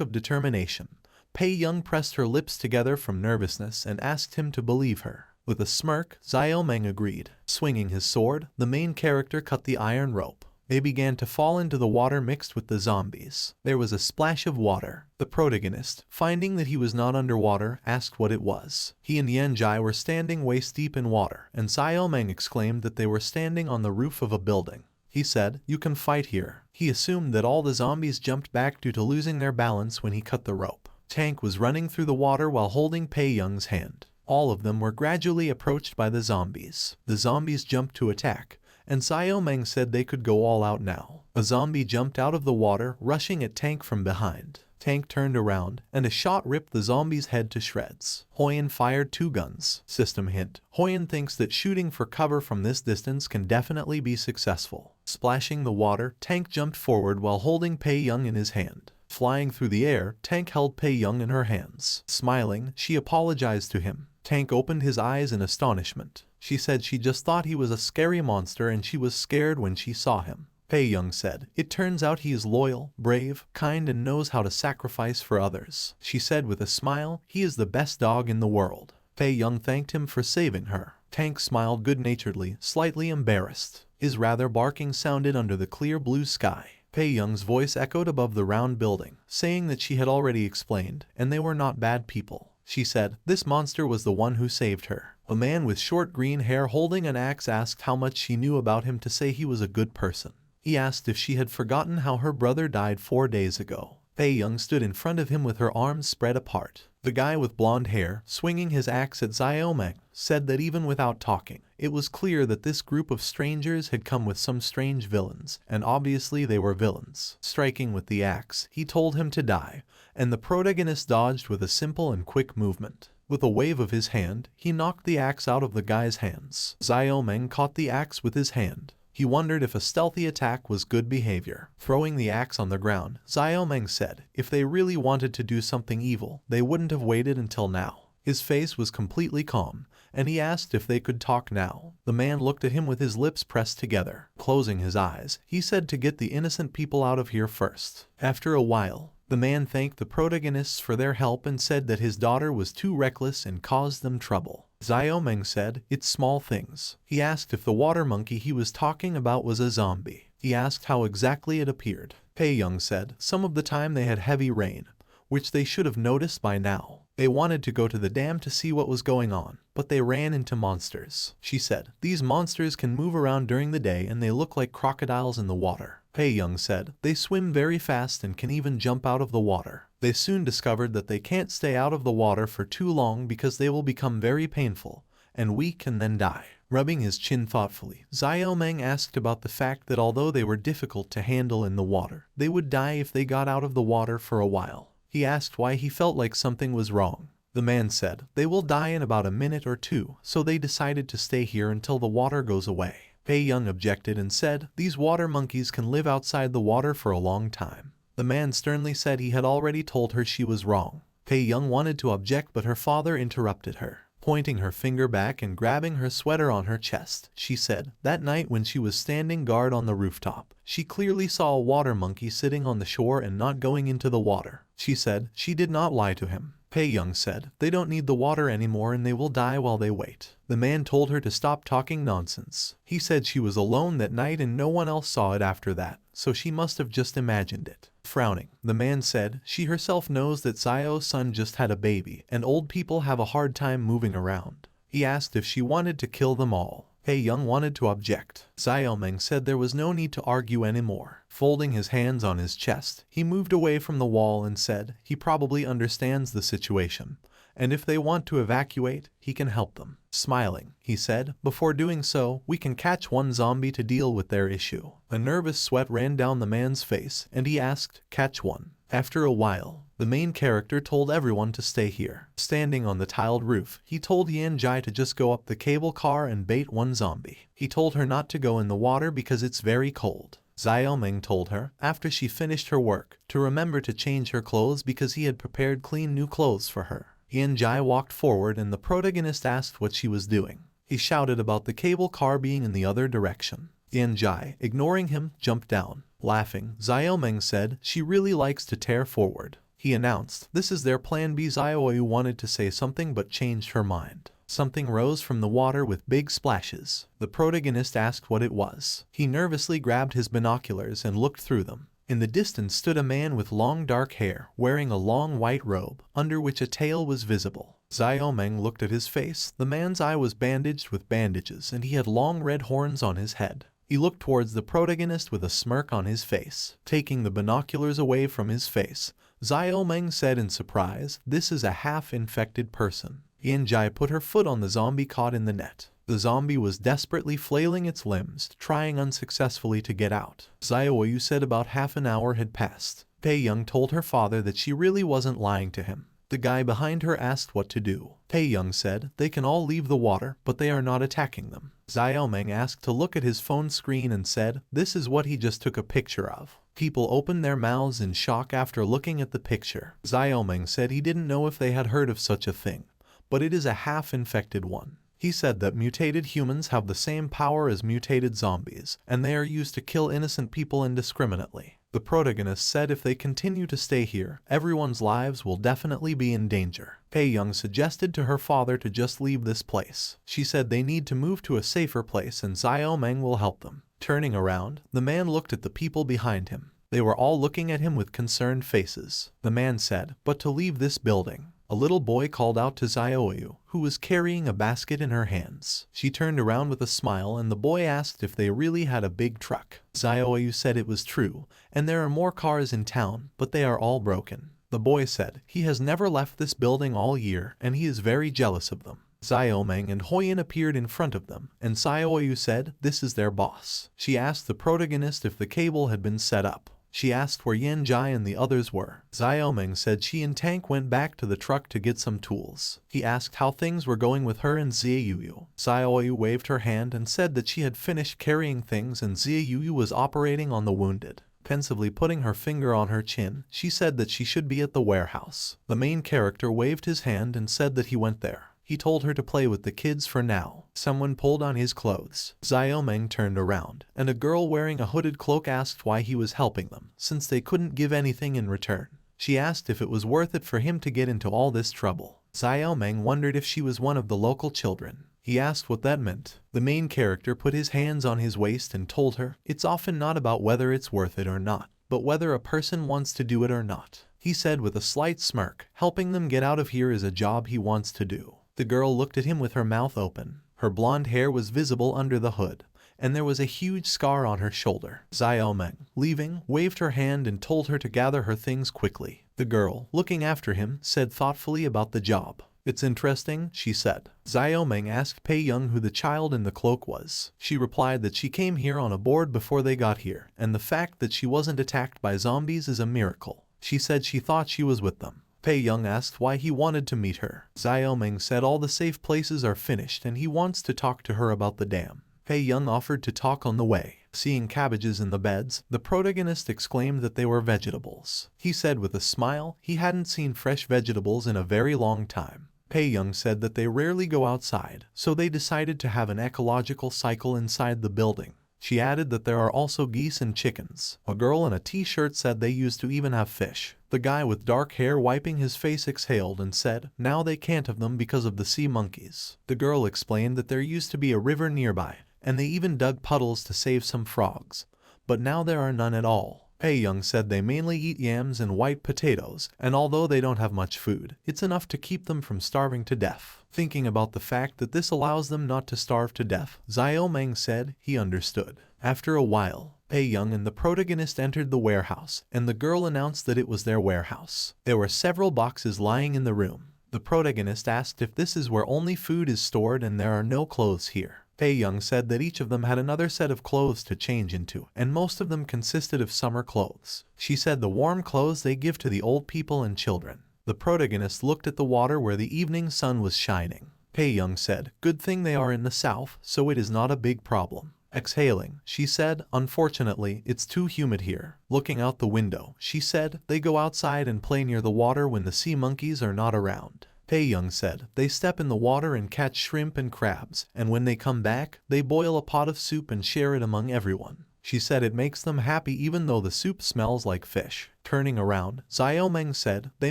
of determination, Pei Young pressed her lips together from nervousness and asked him to believe her. With a smirk, Xiaomeng agreed. Swinging his sword, the main character cut the iron rope. They began to fall into the water mixed with the zombies. There was a splash of water. The protagonist, finding that he was not underwater, asked what it was. He and Yan Jai were standing waist deep in water, and Xiaomeng exclaimed that they were standing on the roof of a building. He said, "You can fight here." He assumed that all the zombies jumped back due to losing their balance when he cut the rope. Tank was running through the water while holding Pei Young's hand. All of them were gradually approached by the zombies. The zombies jumped to attack, and Xiaomeng said they could go all out now. A zombie jumped out of the water, rushing at Tank from behind. Tank turned around, and a shot ripped the zombie's head to shreds. Hoyan fired 2 guns. System hint. Hoyan thinks that shooting for cover from this distance can definitely be successful. Splashing the water, Tank jumped forward while holding Pei Young in his hand. Flying through the air, Tank held Pei Young in her hands. Smiling, she apologized to him. Tank opened his eyes in astonishment. She said she just thought he was a scary monster and she was scared when she saw him. Pei Young said, "It turns out he is loyal, brave, kind and knows how to sacrifice for others." She said with a smile, "He is the best dog in the world." Pei Young thanked him for saving her. Tank smiled good-naturedly, slightly embarrassed. His rather barking sounded under the clear blue sky. Pei Young's voice echoed above the round building, saying that she had already explained, and they were not bad people. She said, "This monster was the one who saved her." A man with short green hair holding an axe asked how much she knew about him to say he was a good person. He asked if she had forgotten how her brother died 4 days ago. Pei Young stood in front of him with her arms spread apart. The guy with blonde hair, swinging his axe at Xiaomeng, said that even without talking, it was clear that this group of strangers had come with some strange villains, and obviously they were villains. Striking with the axe, he told him to die, and the protagonist dodged with a simple and quick movement. With a wave of his hand, he knocked the axe out of the guy's hands. Xiaomeng caught the axe with his hand. He wondered if a stealthy attack was good behavior. Throwing the axe on the ground, Xiaomeng said, if they really wanted to do something evil, they wouldn't have waited until now. His face was completely calm, and he asked if they could talk now. The man looked at him with his lips pressed together. Closing his eyes, he said to get the innocent people out of here first. After a while, the man thanked the protagonists for their help and said that his daughter was too reckless and caused them trouble. Xiaomeng said, "It's small things." He asked if the water monkey he was talking about was a zombie. He asked how exactly it appeared. Pei Young said, some of the time they had heavy rain, which they should have noticed by now. They wanted to go to the dam to see what was going on, but they ran into monsters. She said, these monsters can move around during the day and they look like crocodiles in the water. Pei Young said, they swim very fast and can even jump out of the water. They soon discovered that they can't stay out of the water for too long because they will become very painful and weak and then die. Rubbing his chin thoughtfully, Xiaomeng asked about the fact that although they were difficult to handle in the water, they would die if they got out of the water for a while. He asked why he felt like something was wrong. The man said, they will die in about a minute or two, so they decided to stay here until the water goes away. Pei Young objected and said, these water monkeys can live outside the water for a long time. The man sternly said he had already told her she was wrong. Pei Young wanted to object, but her father interrupted her. Pointing her finger back and grabbing her sweater on her chest, she said, that night when she was standing guard on the rooftop, she clearly saw a water monkey sitting on the shore and not going into the water. She said she did not lie to him. Pei Young said, they don't need the water anymore and they will die while they wait. The man told her to stop talking nonsense. He said she was alone that night and no one else saw it after that, so she must have just imagined it. Frowning, the man said, she herself knows that Xiao's son just had a baby and old people have a hard time moving around. He asked if she wanted to kill them all. Pei Young wanted to object. Xiaomeng said there was no need to argue anymore. Folding his hands on his chest, he moved away from the wall and said, he probably understands the situation, and if they want to evacuate, he can help them. Smiling, he said, before doing so, we can catch one zombie to deal with their issue. A nervous sweat ran down the man's face, and he asked, catch one. After a while, The main character told everyone to stay here. Standing on the tiled roof, he told Yan-Jai to just go up the cable car and bait one zombie. He told her not to go in the water because it's very cold. Xiaoming told her, after she finished her work, to remember to change her clothes because he had prepared clean new clothes for her. Yan-Jai walked forward and the protagonist asked what she was doing. He shouted about the cable car being in the other direction. Yan-Jai, ignoring him, jumped down. Laughing, Xiaoming said she really likes to tear forward. He announced, this is their plan B. Xiaoyu wanted to say something but changed her mind. Something rose from the water with big splashes. The protagonist asked what it was. He nervously grabbed his binoculars and looked through them. In the distance stood a man with long dark hair, wearing a long white robe, under which a tail was visible. Xiaoming looked at his face. The man's eye was bandaged with bandages and he had long red horns on his head. He looked towards the protagonist with a smirk on his face. Taking the binoculars away from his face, Xiaoming said in surprise, this is a half-infected person. Yan-Jai put her foot on the zombie caught in the net. The zombie was desperately flailing its limbs, trying unsuccessfully to get out. Xiaoyu said about half an hour had passed. Pei Young told her father that she really wasn't lying to him. The guy behind her asked what to do. Pei Young said, they can all leave the water, but they are not attacking them. Xiaoming asked to look at his phone screen and said, this is what he just took a picture of. People opened their mouths in shock after looking at the picture. Xiaoming said he didn't know if they had heard of such a thing, but it is a half-infected one. He said that mutated humans have the same power as mutated zombies, and they are used to kill innocent people indiscriminately. The protagonist said if they continue to stay here, everyone's lives will definitely be in danger. Pei Young suggested to her father to just leave this place. She said they need to move to a safer place and Xiaoming will help them. Turning around, the man looked at the people behind him. They were all looking at him with concerned faces. The man said, but to leave this building. A little boy called out to Xiaoyu, who was carrying a basket in her hands. She turned around with a smile and the boy asked if they really had a big truck. Xiaoyu said it was true, and there are more cars in town, but they are all broken. The boy said he has never left this building all year and he is very jealous of them. Xiaoming and Hoyin appeared in front of them, and Xiaoyu said this is their boss. She asked the protagonist if the cable had been set up. She asked where Yan-Jai and the others were. Xiaoming said she and Tank went back to the truck to get some tools. He asked how things were going with her and Xiaoyu. Xiaoyu waved her hand and said that she had finished carrying things and Xiaoyu was operating on the wounded. Pensively putting her finger on her chin, she said that she should be at the warehouse. The main character waved his hand and said that he went there. He told her to play with the kids for now. Someone pulled on his clothes. Xiaoming turned around, and a girl wearing a hooded cloak asked why he was helping them, since they couldn't give anything in return. She asked if it was worth it for him to get into all this trouble. Xiaoming wondered if she was one of the local children. He asked what that meant. The main character put his hands on his waist and told her, it's often not about whether it's worth it or not, but whether a person wants to do it or not. He said with a slight smirk, helping them get out of here is a job he wants to do. The girl looked at him with her mouth open. Her blonde hair was visible under the hood, and there was a huge scar on her shoulder. Xiaoming, leaving, waved her hand and told her to gather her things quickly. The girl, looking after him, said thoughtfully about the job. It's interesting, she said. Xiaoming asked Pei Young who the child in the cloak was. She replied that she came here on a board before they got here, and the fact that she wasn't attacked by zombies is a miracle. She said she thought she was with them. Pei Young asked why he wanted to meet her. Xiaoming said all the safe places are finished and he wants to talk to her about the dam. Pei Young offered to talk on the way. Seeing cabbages in the beds, the protagonist exclaimed that they were vegetables. He said with a smile he hadn't seen fresh vegetables in a very long time. Pei Young said that they rarely go outside, so they decided to have an ecological cycle inside the building. She added that there are also geese and chickens. A girl in a t-shirt said they used to even have fish. The guy with dark hair wiping his face exhaled and said, now they can't have them because of the sea monkeys. The girl explained that there used to be a river nearby, and they even dug puddles to save some frogs. But now there are none at all. Pei Young said they mainly eat yams and white potatoes, and although they don't have much food, it's enough to keep them from starving to death. Thinking about the fact that this allows them not to starve to death, Xiaoming said he understood. After a while, Pei Young and the protagonist entered the warehouse, and the girl announced that it was their warehouse. There were several boxes lying in the room. The protagonist asked if this is where only food is stored and there are no clothes here. Young said that each of them had another set of clothes to change into, and most of them consisted of summer clothes. She said the warm clothes they give to the old people and children. The protagonist looked at the water where the evening sun was shining. Young said, good thing they are in the south, so it is not a big problem. Exhaling, she said, unfortunately, it's too humid here. Looking out the window, she said, they go outside and play near the water when the sea monkeys are not around. Young said, they step in the water and catch shrimp and crabs, and when they come back, they boil a pot of soup and share it among everyone. She said it makes them happy even though the soup smells like fish. Turning around, Xiaomeng said, they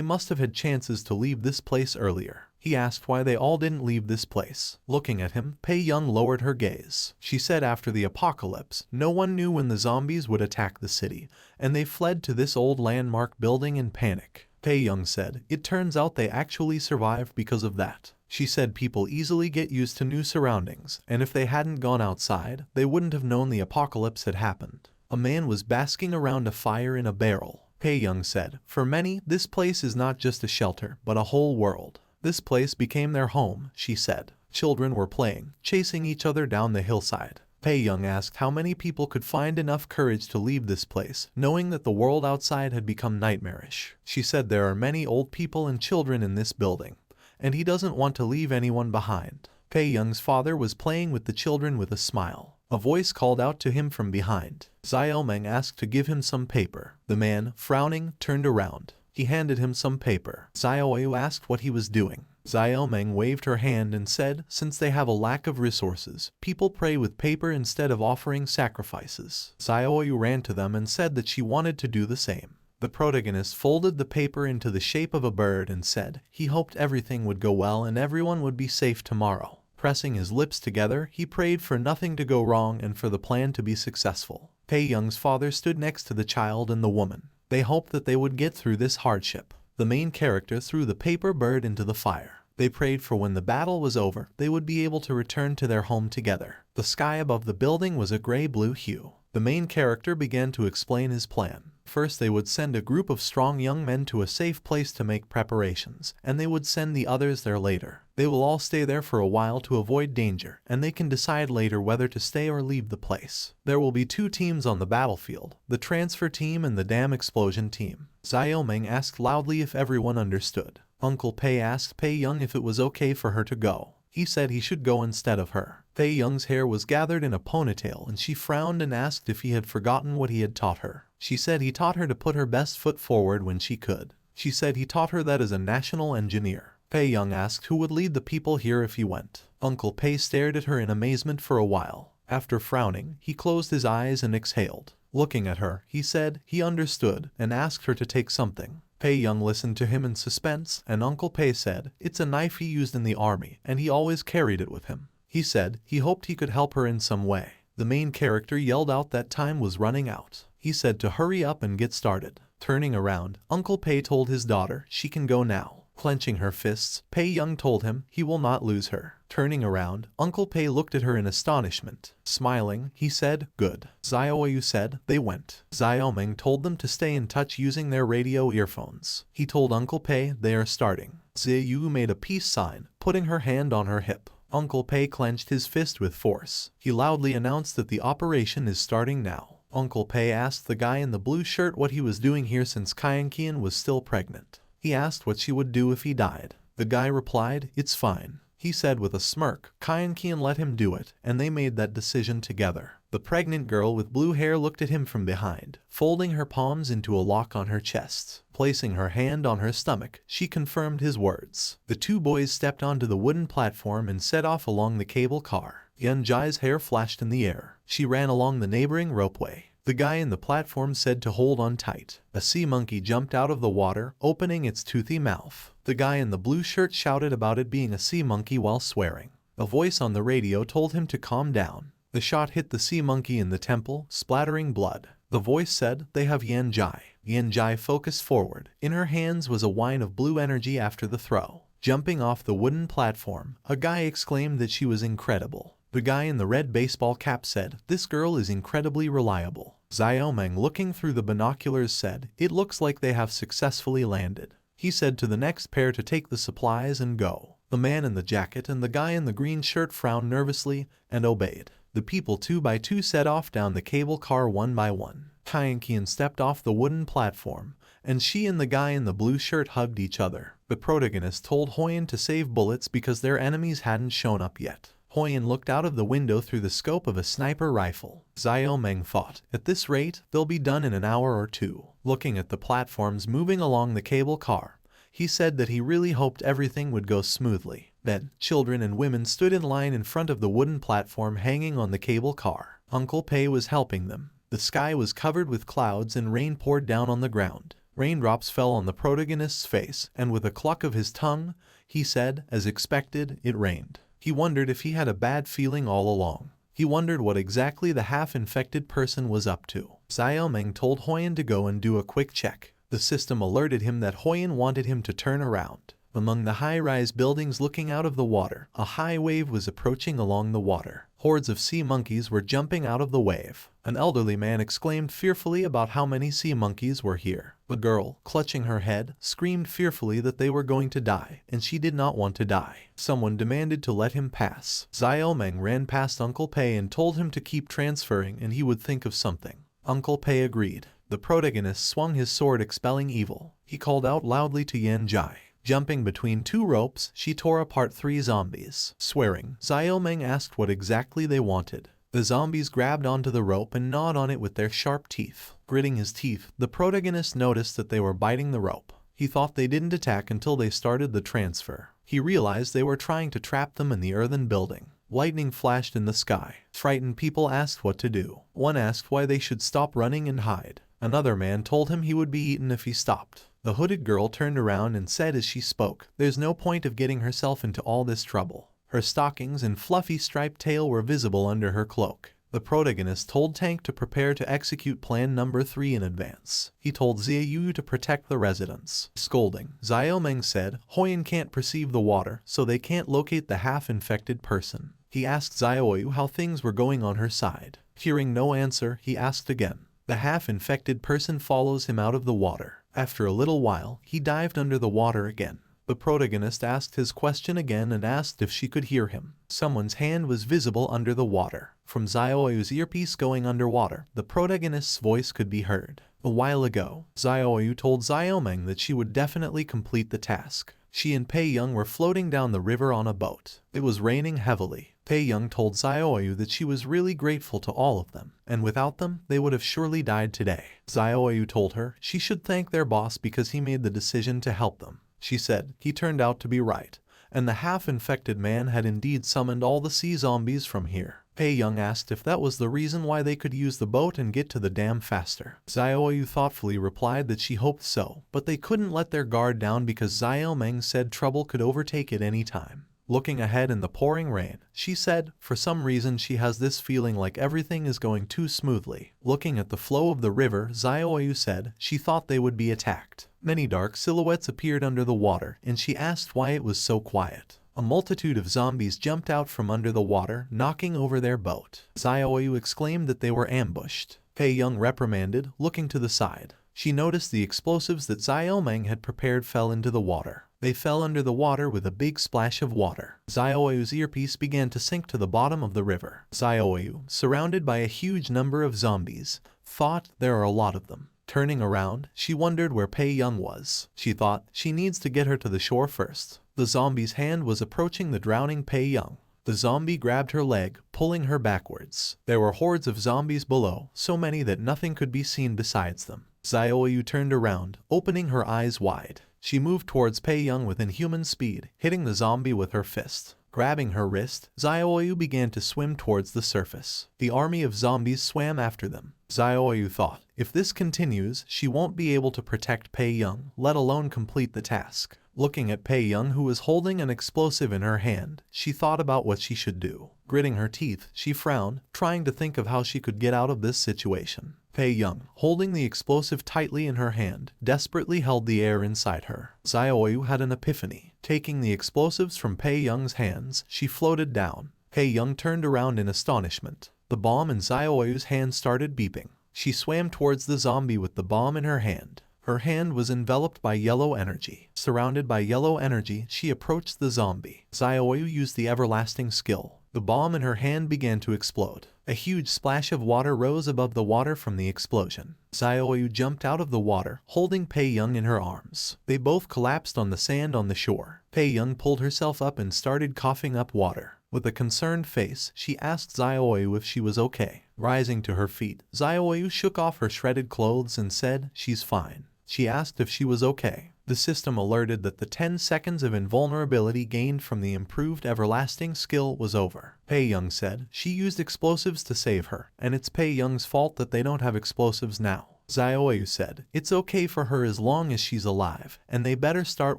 must have had chances to leave this place earlier. He asked why they all didn't leave this place. Looking at him, Young lowered her gaze. She said after the apocalypse, no one knew when the zombies would attack the city, and they fled to this old landmark building in panic. Young said, it turns out they actually survived because of that. She said people easily get used to new surroundings, and if they hadn't gone outside, they wouldn't have known the apocalypse had happened. A man was basking around a fire in a barrel. Young said, for many, this place is not just a shelter, but a whole world. This place became their home, she said. Children were playing, chasing each other down the hillside. Young asked how many people could find enough courage to leave this place, knowing that the world outside had become nightmarish. She said there are many old people and children in this building, and he doesn't want to leave anyone behind. Young's father was playing with the children with a smile. A voice called out to him from behind. Xiaomeng asked to give him some paper. The man, frowning, turned around. He handed him some paper. Xiaoyu asked what he was doing. Xiaomeng waved her hand and said, since they have a lack of resources, people pray with paper instead of offering sacrifices. Xiaoyu ran to them and said that she wanted to do the same. The protagonist folded the paper into the shape of a bird and said he hoped everything would go well and everyone would be safe tomorrow. Pressing his lips together, he prayed for nothing to go wrong and for the plan to be successful. Young's father stood next to the child and the woman. They hoped that they would get through this hardship. The main character threw the paper bird into the fire. They prayed for when the battle was over, they would be able to return to their home together. The sky above the building was a gray-blue hue. The main character began to explain his plan. First, they would send a group of strong young men to a safe place to make preparations, and they would send the others there later. They will all stay there for a while to avoid danger, and they can decide later whether to stay or leave the place. There will be two teams on the battlefield, the transfer team and the dam explosion team. Xiaomeng asked loudly if everyone understood. Uncle Pei asked Young if it was okay for her to go. He said he should go instead of her. Young's hair was gathered in a ponytail and she frowned and asked if he had forgotten what he had taught her. She said he taught her to put her best foot forward when she could. She said he taught her that as a national engineer. Young asked who would lead the people here if he went. Uncle Pei stared at her in amazement for a while. After frowning, he closed his eyes and exhaled. Looking at her, he said he understood and asked her to take something. Young listened to him in suspense, and Uncle Pei said, it's a knife he used in the army, and he always carried it with him. He said he hoped he could help her in some way. The main character yelled out that time was running out. He said to hurry up and get started. Turning around, Uncle Pei told his daughter she can go now. Clenching her fists, Young told him he will not lose her. Turning around, Uncle Pei looked at her in astonishment. Smiling, he said, good. Xiaoyu said they went. Xiaomeng told them to stay in touch using their radio earphones. He told Uncle Pei they are starting. Xiaoyu made a peace sign, putting her hand on her hip. Uncle Pei clenched his fist with force. He loudly announced that the operation is starting now. Uncle Pei asked the guy in the blue shirt what he was doing here since Kyankian was still pregnant. He asked what she would do if he died. The guy replied, it's fine. He said with a smirk, Kyankian let him do it, and they made that decision together. The pregnant girl with blue hair looked at him from behind, folding her palms into a lock on her chest. Placing her hand on her stomach, she confirmed his words. The two boys stepped onto the wooden platform and set off along the cable car. Yanjai's hair flashed in the air. She ran along the neighboring ropeway. The guy in the platform said to hold on tight. A sea monkey jumped out of the water, opening its toothy mouth. The guy in the blue shirt shouted about it being a sea monkey while swearing. A voice on the radio told him to calm down. The shot hit the sea monkey in the temple, splattering blood. The voice said, they have Yanjai. Yanjai focused forward. In her hands was a wine of blue energy after the throw. Jumping off the wooden platform, a guy exclaimed that she was incredible. The guy in the red baseball cap said, this girl is incredibly reliable. Xiaomeng, looking through the binoculars, said, it looks like they have successfully landed. He said to the next pair to take the supplies and go. The man in the jacket and the guy in the green shirt frowned nervously and obeyed. The people 2 by 2 set off down the cable car 1 by 1. Hyekian stepped off the wooden platform, and she and the guy in the blue shirt hugged each other. The protagonist told Hoyen to save bullets because their enemies hadn't shown up yet. Hoyen looked out of the window through the scope of a sniper rifle. Xiao Meng thought, at this rate, they'll be done in an hour or two. Looking at the platforms moving along the cable car, he said that he really hoped everything would go smoothly. Then, children and women stood in line in front of the wooden platform hanging on the cable car. Uncle Pei was helping them. The sky was covered with clouds and rain poured down on the ground. Raindrops fell on the protagonist's face, and with a cluck of his tongue, he said, as expected, it rained. He wondered if he had a bad feeling all along. He wondered what exactly the half-infected person was up to. Xiao Meng told Hoyen to go and do a quick check. The system alerted him that Hoyen wanted him to turn around. Among the high-rise buildings looking out of the water, a high wave was approaching along the water. Hordes of sea monkeys were jumping out of the wave. An elderly man exclaimed fearfully about how many sea monkeys were here. The girl, clutching her head, screamed fearfully that they were going to die, and she did not want to die. Someone demanded to let him pass. Xiao Meng ran past Uncle Pei and told him to keep transferring and he would think of something. Uncle Pei agreed. The protagonist swung his sword expelling evil. He called out loudly to Yan Jai. Jumping between 2 ropes, she tore apart 3 zombies. Swearing, Xiao Meng asked what exactly they wanted. The zombies grabbed onto the rope and gnawed on it with their sharp teeth. Gritting his teeth, the protagonist noticed that they were biting the rope. He thought they didn't attack until they started the transfer. He realized they were trying to trap them in the earthen building. Lightning flashed in the sky. Frightened people asked what to do. One asked why they should stop running and hide. Another man told him he would be eaten if he stopped. The hooded girl turned around and said as she spoke, "There's no point of getting herself into all this trouble." Her stockings and fluffy striped tail were visible under her cloak. The protagonist told Tank to prepare to execute Plan Number 3 in advance. He told Xiaoyu to protect the residents. Scolding, Xiao Meng said, Hoyen can't perceive the water, so they can't locate the half-infected person. He asked Xiaoyu how things were going on her side. Hearing no answer, he asked again. The half-infected person follows him out of the water. After a little while, he dived under the water again. The protagonist asked his question again and asked if she could hear him. Someone's hand was visible under the water. From Xiaoyu's earpiece going underwater, the protagonist's voice could be heard. A while ago, Xiaoyu told Xiao Meng that she would definitely complete the task. She and Pei Young were floating down the river on a boat. It was raining heavily. Pei Young told Xiaoyu that she was really grateful to all of them, and without them, they would have surely died today. Xiaoyu told her she should thank their boss because he made the decision to help them. She said he turned out to be right, and the half-infected man had indeed summoned all the sea zombies from here. Pei Young asked if that was the reason why they could use the boat and get to the dam faster. Xiaoyu thoughtfully replied that she hoped so, but they couldn't let their guard down because Xiao Meng said trouble could overtake at any time. Looking ahead in the pouring rain, she said, for some reason she has this feeling like everything is going too smoothly. Looking at the flow of the river, Xiaoyu said she thought they would be attacked. Many dark silhouettes appeared under the water, and she asked why it was so quiet. A multitude of zombies jumped out from under the water, knocking over their boat. Xiaoyu exclaimed that they were ambushed. Pei Young reprimanded, looking to the side. She noticed the explosives that Xiao Meng had prepared fell into the water. They fell under the water with a big splash of water. Xiaoyu's earpiece began to sink to the bottom of the river. Xiaoyu, surrounded by a huge number of zombies, thought there are a lot of them. Turning around, she wondered where Pei Young was. She thought she needs to get her to the shore first. The zombie's hand was approaching the drowning Pei Young. The zombie grabbed her leg, pulling her backwards. There were hordes of zombies below, so many that nothing could be seen besides them. Xiaoyu turned around, opening her eyes wide. She moved towards Pei Young with inhuman speed, hitting the zombie with her fist. Grabbing her wrist, Xiaoyu began to swim towards the surface. The army of zombies swam after them. Xiaoyu thought, if this continues, she won't be able to protect Pei Young, let alone complete the task. Looking at Pei Young, who was holding an explosive in her hand, she thought about what she should do. Gritting her teeth, she frowned, trying to think of how she could get out of this situation. Pei Young, holding the explosive tightly in her hand, desperately held the air inside her. Xiaoyu had an epiphany. Taking the explosives from Pei Young's hands, she floated down. Pei Young turned around in astonishment. The bomb in Xiaoyu's hand started beeping. She swam towards the zombie with the bomb in her hand. Her hand was enveloped by yellow energy. Surrounded by yellow energy, she approached the zombie. Xiaoyu used the everlasting skill. The bomb in her hand began to explode. A huge splash of water rose above the water from the explosion. Xiaoyu jumped out of the water, holding Pei Young in her arms. They both collapsed on the sand on the shore. Pei Young pulled herself up and started coughing up water. With a concerned face, she asked Xiaoyu if she was okay. Rising to her feet, Xiaoyu shook off her shredded clothes and said, "She's fine." She asked if she was okay. The system alerted that the 10 seconds of invulnerability gained from the improved everlasting skill was over. Pei Young said she used explosives to save her, and it's Pei Young's fault that they don't have explosives now. Xiaoyu said it's okay for her as long as she's alive, and they better start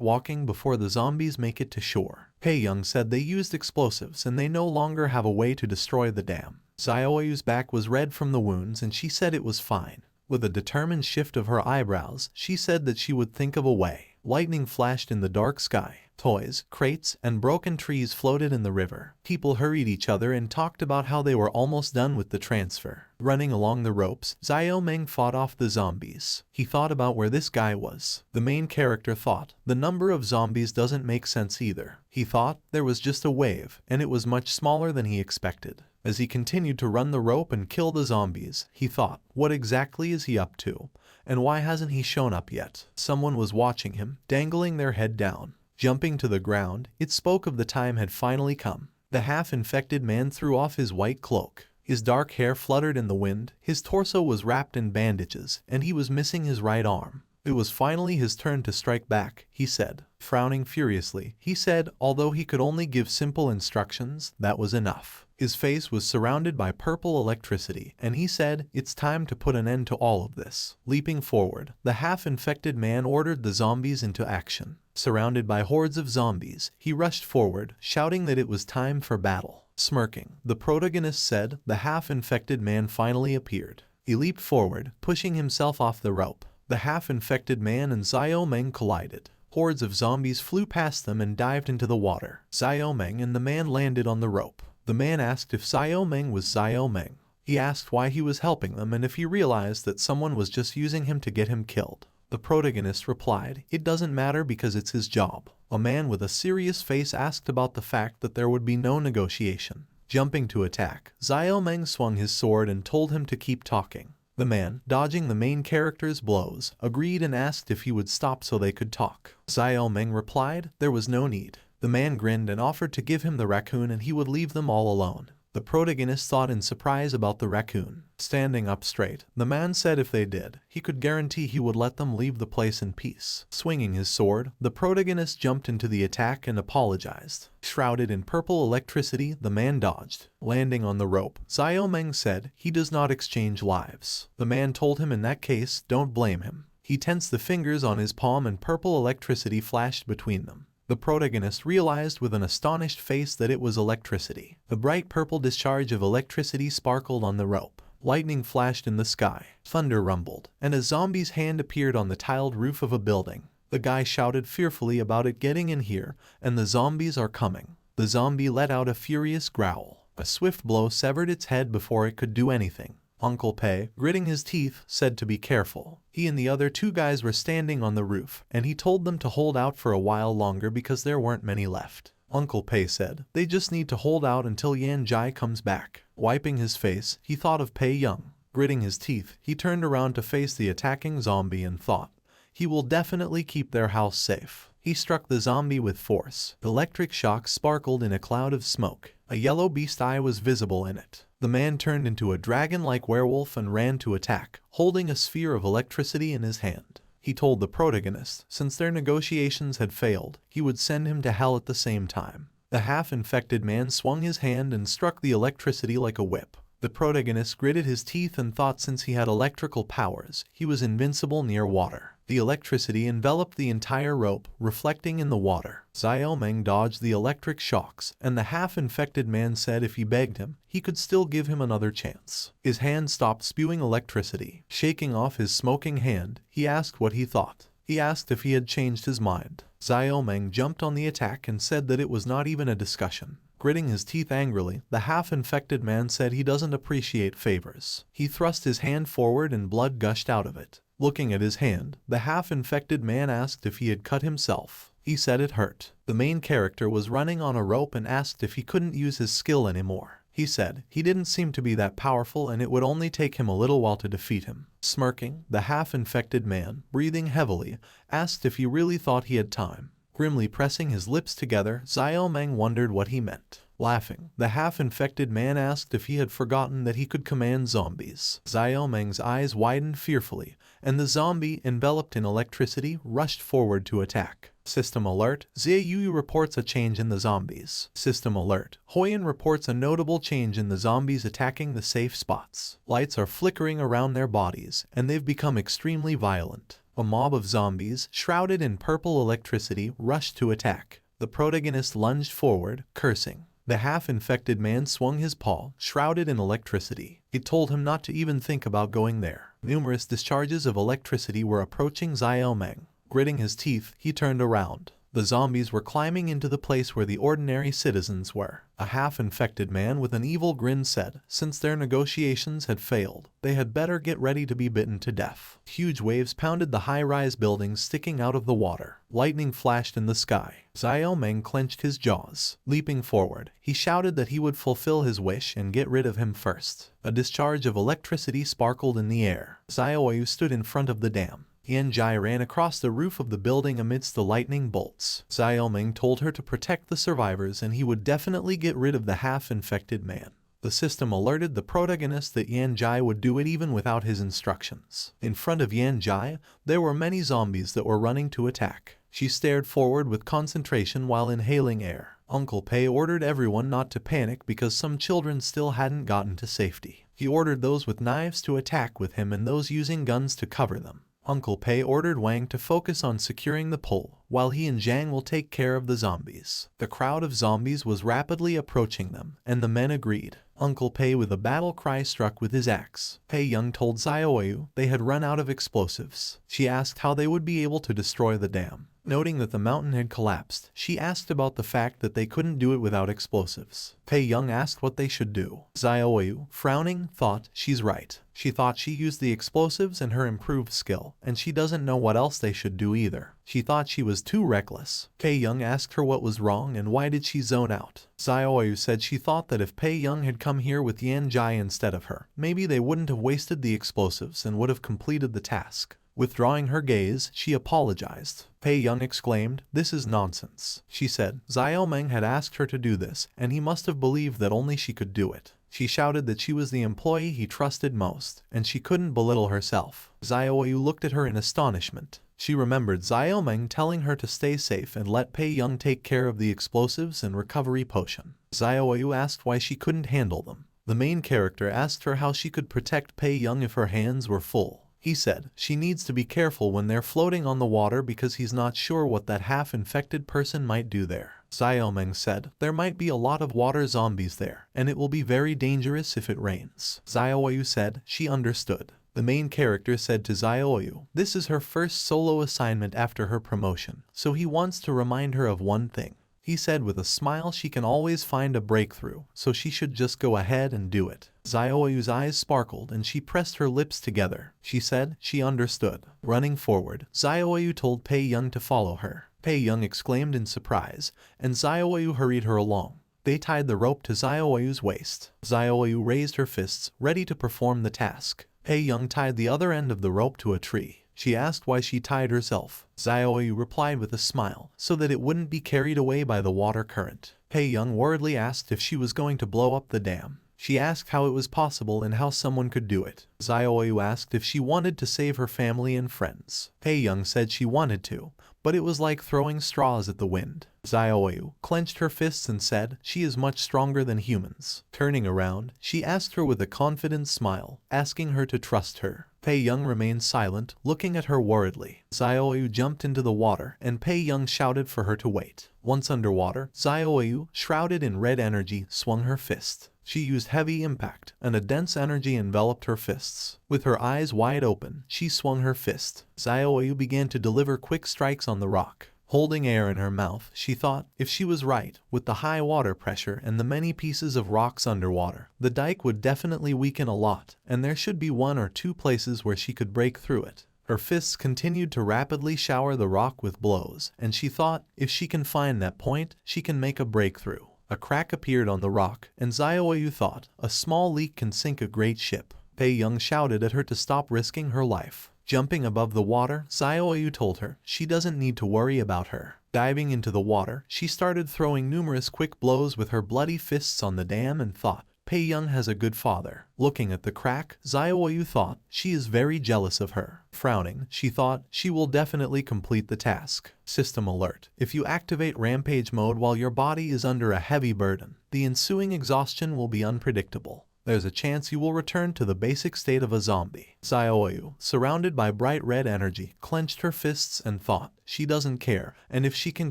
walking before the zombies make it to shore. Pei Young said they used explosives and they no longer have a way to destroy the dam. Xiaoyu's back was red from the wounds and she said it was fine. With a determined shift of her eyebrows, she said that she would think of a way. Lightning flashed in the dark sky. Toys, crates, and broken trees floated in the river. People hurried each other and talked about how they were almost done with the transfer. Running along the ropes, Xiao Meng fought off the zombies. He thought about where this guy was. The main character thought, the number of zombies doesn't make sense either. He thought there was just a wave, and it was much smaller than he expected. As he continued to run the rope and kill the zombies, he thought, what exactly is he up to? And why hasn't he shown up yet? Someone was watching him, dangling their head down. Jumping to the ground, it spoke of the time had finally come. The half-infected man threw off his white cloak. His dark hair fluttered in the wind, his torso was wrapped in bandages, and he was missing his right arm. It was finally his turn to strike back, he said. Frowning furiously, he said, although he could only give simple instructions, that was enough. His face was surrounded by purple electricity, and he said, it's time to put an end to all of this. Leaping forward, the half-infected man ordered the zombies into action. Surrounded by hordes of zombies, he rushed forward, shouting that it was time for battle. Smirking, the protagonist said, the half-infected man finally appeared. He leaped forward, pushing himself off the rope. The half-infected man and Xiao Meng collided. Hordes of zombies flew past them and dived into the water. Xiao Meng and the man landed on the rope. The man asked if Xiao Meng was Xiao Meng. He asked why he was helping them and if he realized that someone was just using him to get him killed. The protagonist replied, it doesn't matter because it's his job. A man with a serious face asked about the fact that there would be no negotiation. Jumping to attack, Xiao Meng swung his sword and told him to keep talking. The man, dodging the main character's blows, agreed and asked if he would stop so they could talk. Xiao Meng replied, there was no need. The man grinned and offered to give him the raccoon and he would leave them all alone. The protagonist thought in surprise about the raccoon. Standing up straight, the man said if they did, he could guarantee he would let them leave the place in peace. Swinging his sword, the protagonist jumped into the attack and apologized. Shrouded in purple electricity, the man dodged. Landing on the rope, Xiao Meng said, he does not exchange lives. The man told him in that case, don't blame him. He tensed the fingers on his palm and purple electricity flashed between them. The protagonist realized with an astonished face that it was electricity. The bright purple discharge of electricity sparkled on the rope. Lightning flashed in the sky. Thunder rumbled, and a zombie's hand appeared on the tiled roof of a building. The guy shouted fearfully about it getting in here, and the zombies are coming. The zombie let out a furious growl. A swift blow severed its head before it could do anything. Uncle Pei, gritting his teeth, said to be careful. He and the other two guys were standing on the roof, and he told them to hold out for a while longer because there weren't many left. Uncle Pei said, they just need to hold out until Yan Jai comes back. Wiping his face, he thought of Pei Young. Gritting his teeth, he turned around to face the attacking zombie and thought, he will definitely keep their house safe. He struck the zombie with force. Electric shocks sparkled in a cloud of smoke. A yellow beast eye was visible in it. The man turned into a dragon-like werewolf and ran to attack, holding a sphere of electricity in his hand. He told the protagonist, since their negotiations had failed, he would send him to hell at the same time. The half-infected man swung his hand and struck the electricity like a whip. The protagonist gritted his teeth and thought since he had electrical powers, he was invincible near water. The electricity enveloped the entire rope, reflecting in the water. Xiao Meng dodged the electric shocks, and the half-infected man said if he begged him, he could still give him another chance. His hand stopped spewing electricity. Shaking off his smoking hand, he asked what he thought. He asked if he had changed his mind. Xiao Meng jumped on the attack and said that it was not even a discussion. Gritting his teeth angrily, the half-infected man said he doesn't appreciate favors. He thrust his hand forward and blood gushed out of it. Looking at his hand, the half-infected man asked if he had cut himself. He said it hurt. The main character was running on a rope and asked if he couldn't use his skill anymore. He said he didn't seem to be that powerful and it would only take him a little while to defeat him. Smirking, the half-infected man, breathing heavily, asked if he really thought he had time. Grimly pressing his lips together, Xiaomeng wondered what he meant. Laughing, the half-infected man asked if he had forgotten that he could command zombies. Xiaomeng's eyes widened fearfully, and the zombie, enveloped in electricity, rushed forward to attack. System alert, Ziyue reports a change in the zombies. System alert, Hoyan reports a notable change in the zombies attacking the safe spots. Lights are flickering around their bodies, and they've become extremely violent. A mob of zombies, shrouded in purple electricity, rushed to attack. The protagonist lunged forward, cursing. The half-infected man swung his paw, shrouded in electricity. It told him not to even think about going there. Numerous discharges of electricity were approaching Xiaomeng. Gritting his teeth, he turned around. The zombies were climbing into the place where the ordinary citizens were. A half-infected man with an evil grin said, since their negotiations had failed, they had better get ready to be bitten to death. Huge waves pounded the high-rise buildings sticking out of the water. Lightning flashed in the sky. Xiaomeng clenched his jaws. Leaping forward, he shouted that he would fulfill his wish and get rid of him first. A discharge of electricity sparkled in the air. Xiaoyu stood in front of the dam. Yanjai ran across the roof of the building amidst the lightning bolts. Xiaomeng told her to protect the survivors and he would definitely get rid of the half-infected man. The system alerted the protagonist that Yanjai would do it even without his instructions. In front of Yanjai, there were many zombies that were running to attack. She stared forward with concentration while inhaling air. Uncle Pei ordered everyone not to panic because some children still hadn't gotten to safety. He ordered those with knives to attack with him and those using guns to cover them. Uncle Pei ordered Wang to focus on securing the pole, while he and Zhang will take care of the zombies. The crowd of zombies was rapidly approaching them, and the men agreed. Uncle Pei with a battle cry struck with his axe. Pei Young told Xiaoyu they had run out of explosives. She asked how they would be able to destroy the dam. Noting that the mountain had collapsed, she asked about the fact that they couldn't do it without explosives. Pei Young asked what they should do. Xiaoyu, frowning, thought, she's right. She thought she used the explosives and her improved skill, and she doesn't know what else they should do either. She thought she was too reckless. Pei Young asked her what was wrong and why did she zone out. Xiaoyu said she thought that if Pei Young had come here with Yanjai instead of her, maybe they wouldn't have wasted the explosives and would have completed the task. Withdrawing her gaze, she apologized. Pei Young exclaimed, "This is nonsense." She said Xiaomeng had asked her to do this, and he must have believed that only she could do it. She shouted that she was the employee he trusted most, and she couldn't belittle herself. Xiaoyu looked at her in astonishment. She remembered Xiaomeng telling her to stay safe and let Pei Young take care of the explosives and recovery potion. Xiaoyu asked why she couldn't handle them. The main character asked her how she could protect Pei Young if her hands were full. He said she needs to be careful when they're floating on the water because he's not sure what that half-infected person might do there. Xiaomeng said there might be a lot of water zombies there, and it will be very dangerous if it rains. Xiaoyu said she understood. The main character said to Xiaoyu, this is her first solo assignment after her promotion, so he wants to remind her of one thing. He said with a smile she can always find a breakthrough, so she should just go ahead and do it. Xiaoyu's eyes sparkled and she pressed her lips together. She said she understood. Running forward, Xiaoyu told Pei Young to follow her. Pei Young exclaimed in surprise, and Xiaoyu hurried her along. They tied the rope to Xiaoyu's waist. Xiaoyu raised her fists, ready to perform the task. Pei Young tied the other end of the rope to a tree. She asked why she tied herself. Xiaoyu replied with a smile, so that it wouldn't be carried away by the water current. Pei Young worriedly asked if she was going to blow up the dam. She asked how it was possible and how someone could do it. Xiaoyu asked if she wanted to save her family and friends. Pei Young said she wanted to, but it was like throwing straws at the wind. Xiaoyu clenched her fists and said she is much stronger than humans. Turning around, she asked her with a confident smile, asking her to trust her. Pei Young remained silent, looking at her worriedly. Xiaoyu jumped into the water and Pei Young shouted for her to wait. Once underwater, Xiaoyu, shrouded in red energy, swung her fist. She used heavy impact, and a dense energy enveloped her fists. With her eyes wide open, she swung her fist. Xiaoyu began to deliver quick strikes on the rock. Holding air in her mouth, she thought, if she was right, with the high water pressure and the many pieces of rocks underwater, the dike would definitely weaken a lot, and there should be one or two places where she could break through it. Her fists continued to rapidly shower the rock with blows, and she thought, if she can find that point, she can make a breakthrough. A crack appeared on the rock, and Xiaoyu thought, a small leak can sink a great ship. Pei Young shouted at her to stop risking her life. Jumping above the water, Xiaoyu told her she doesn't need to worry about her. Diving into the water, she started throwing numerous quick blows with her bloody fists on the dam and thought, Pei Young has a good father. Looking at the crack, Xiaoyu thought she is very jealous of her. Frowning, she thought she will definitely complete the task. System alert. If you activate rampage mode while your body is under a heavy burden, the ensuing exhaustion will be unpredictable. There's a chance you will return to the basic state of a zombie. Xiaoyu, surrounded by bright red energy, clenched her fists and thought, she doesn't care, and if she can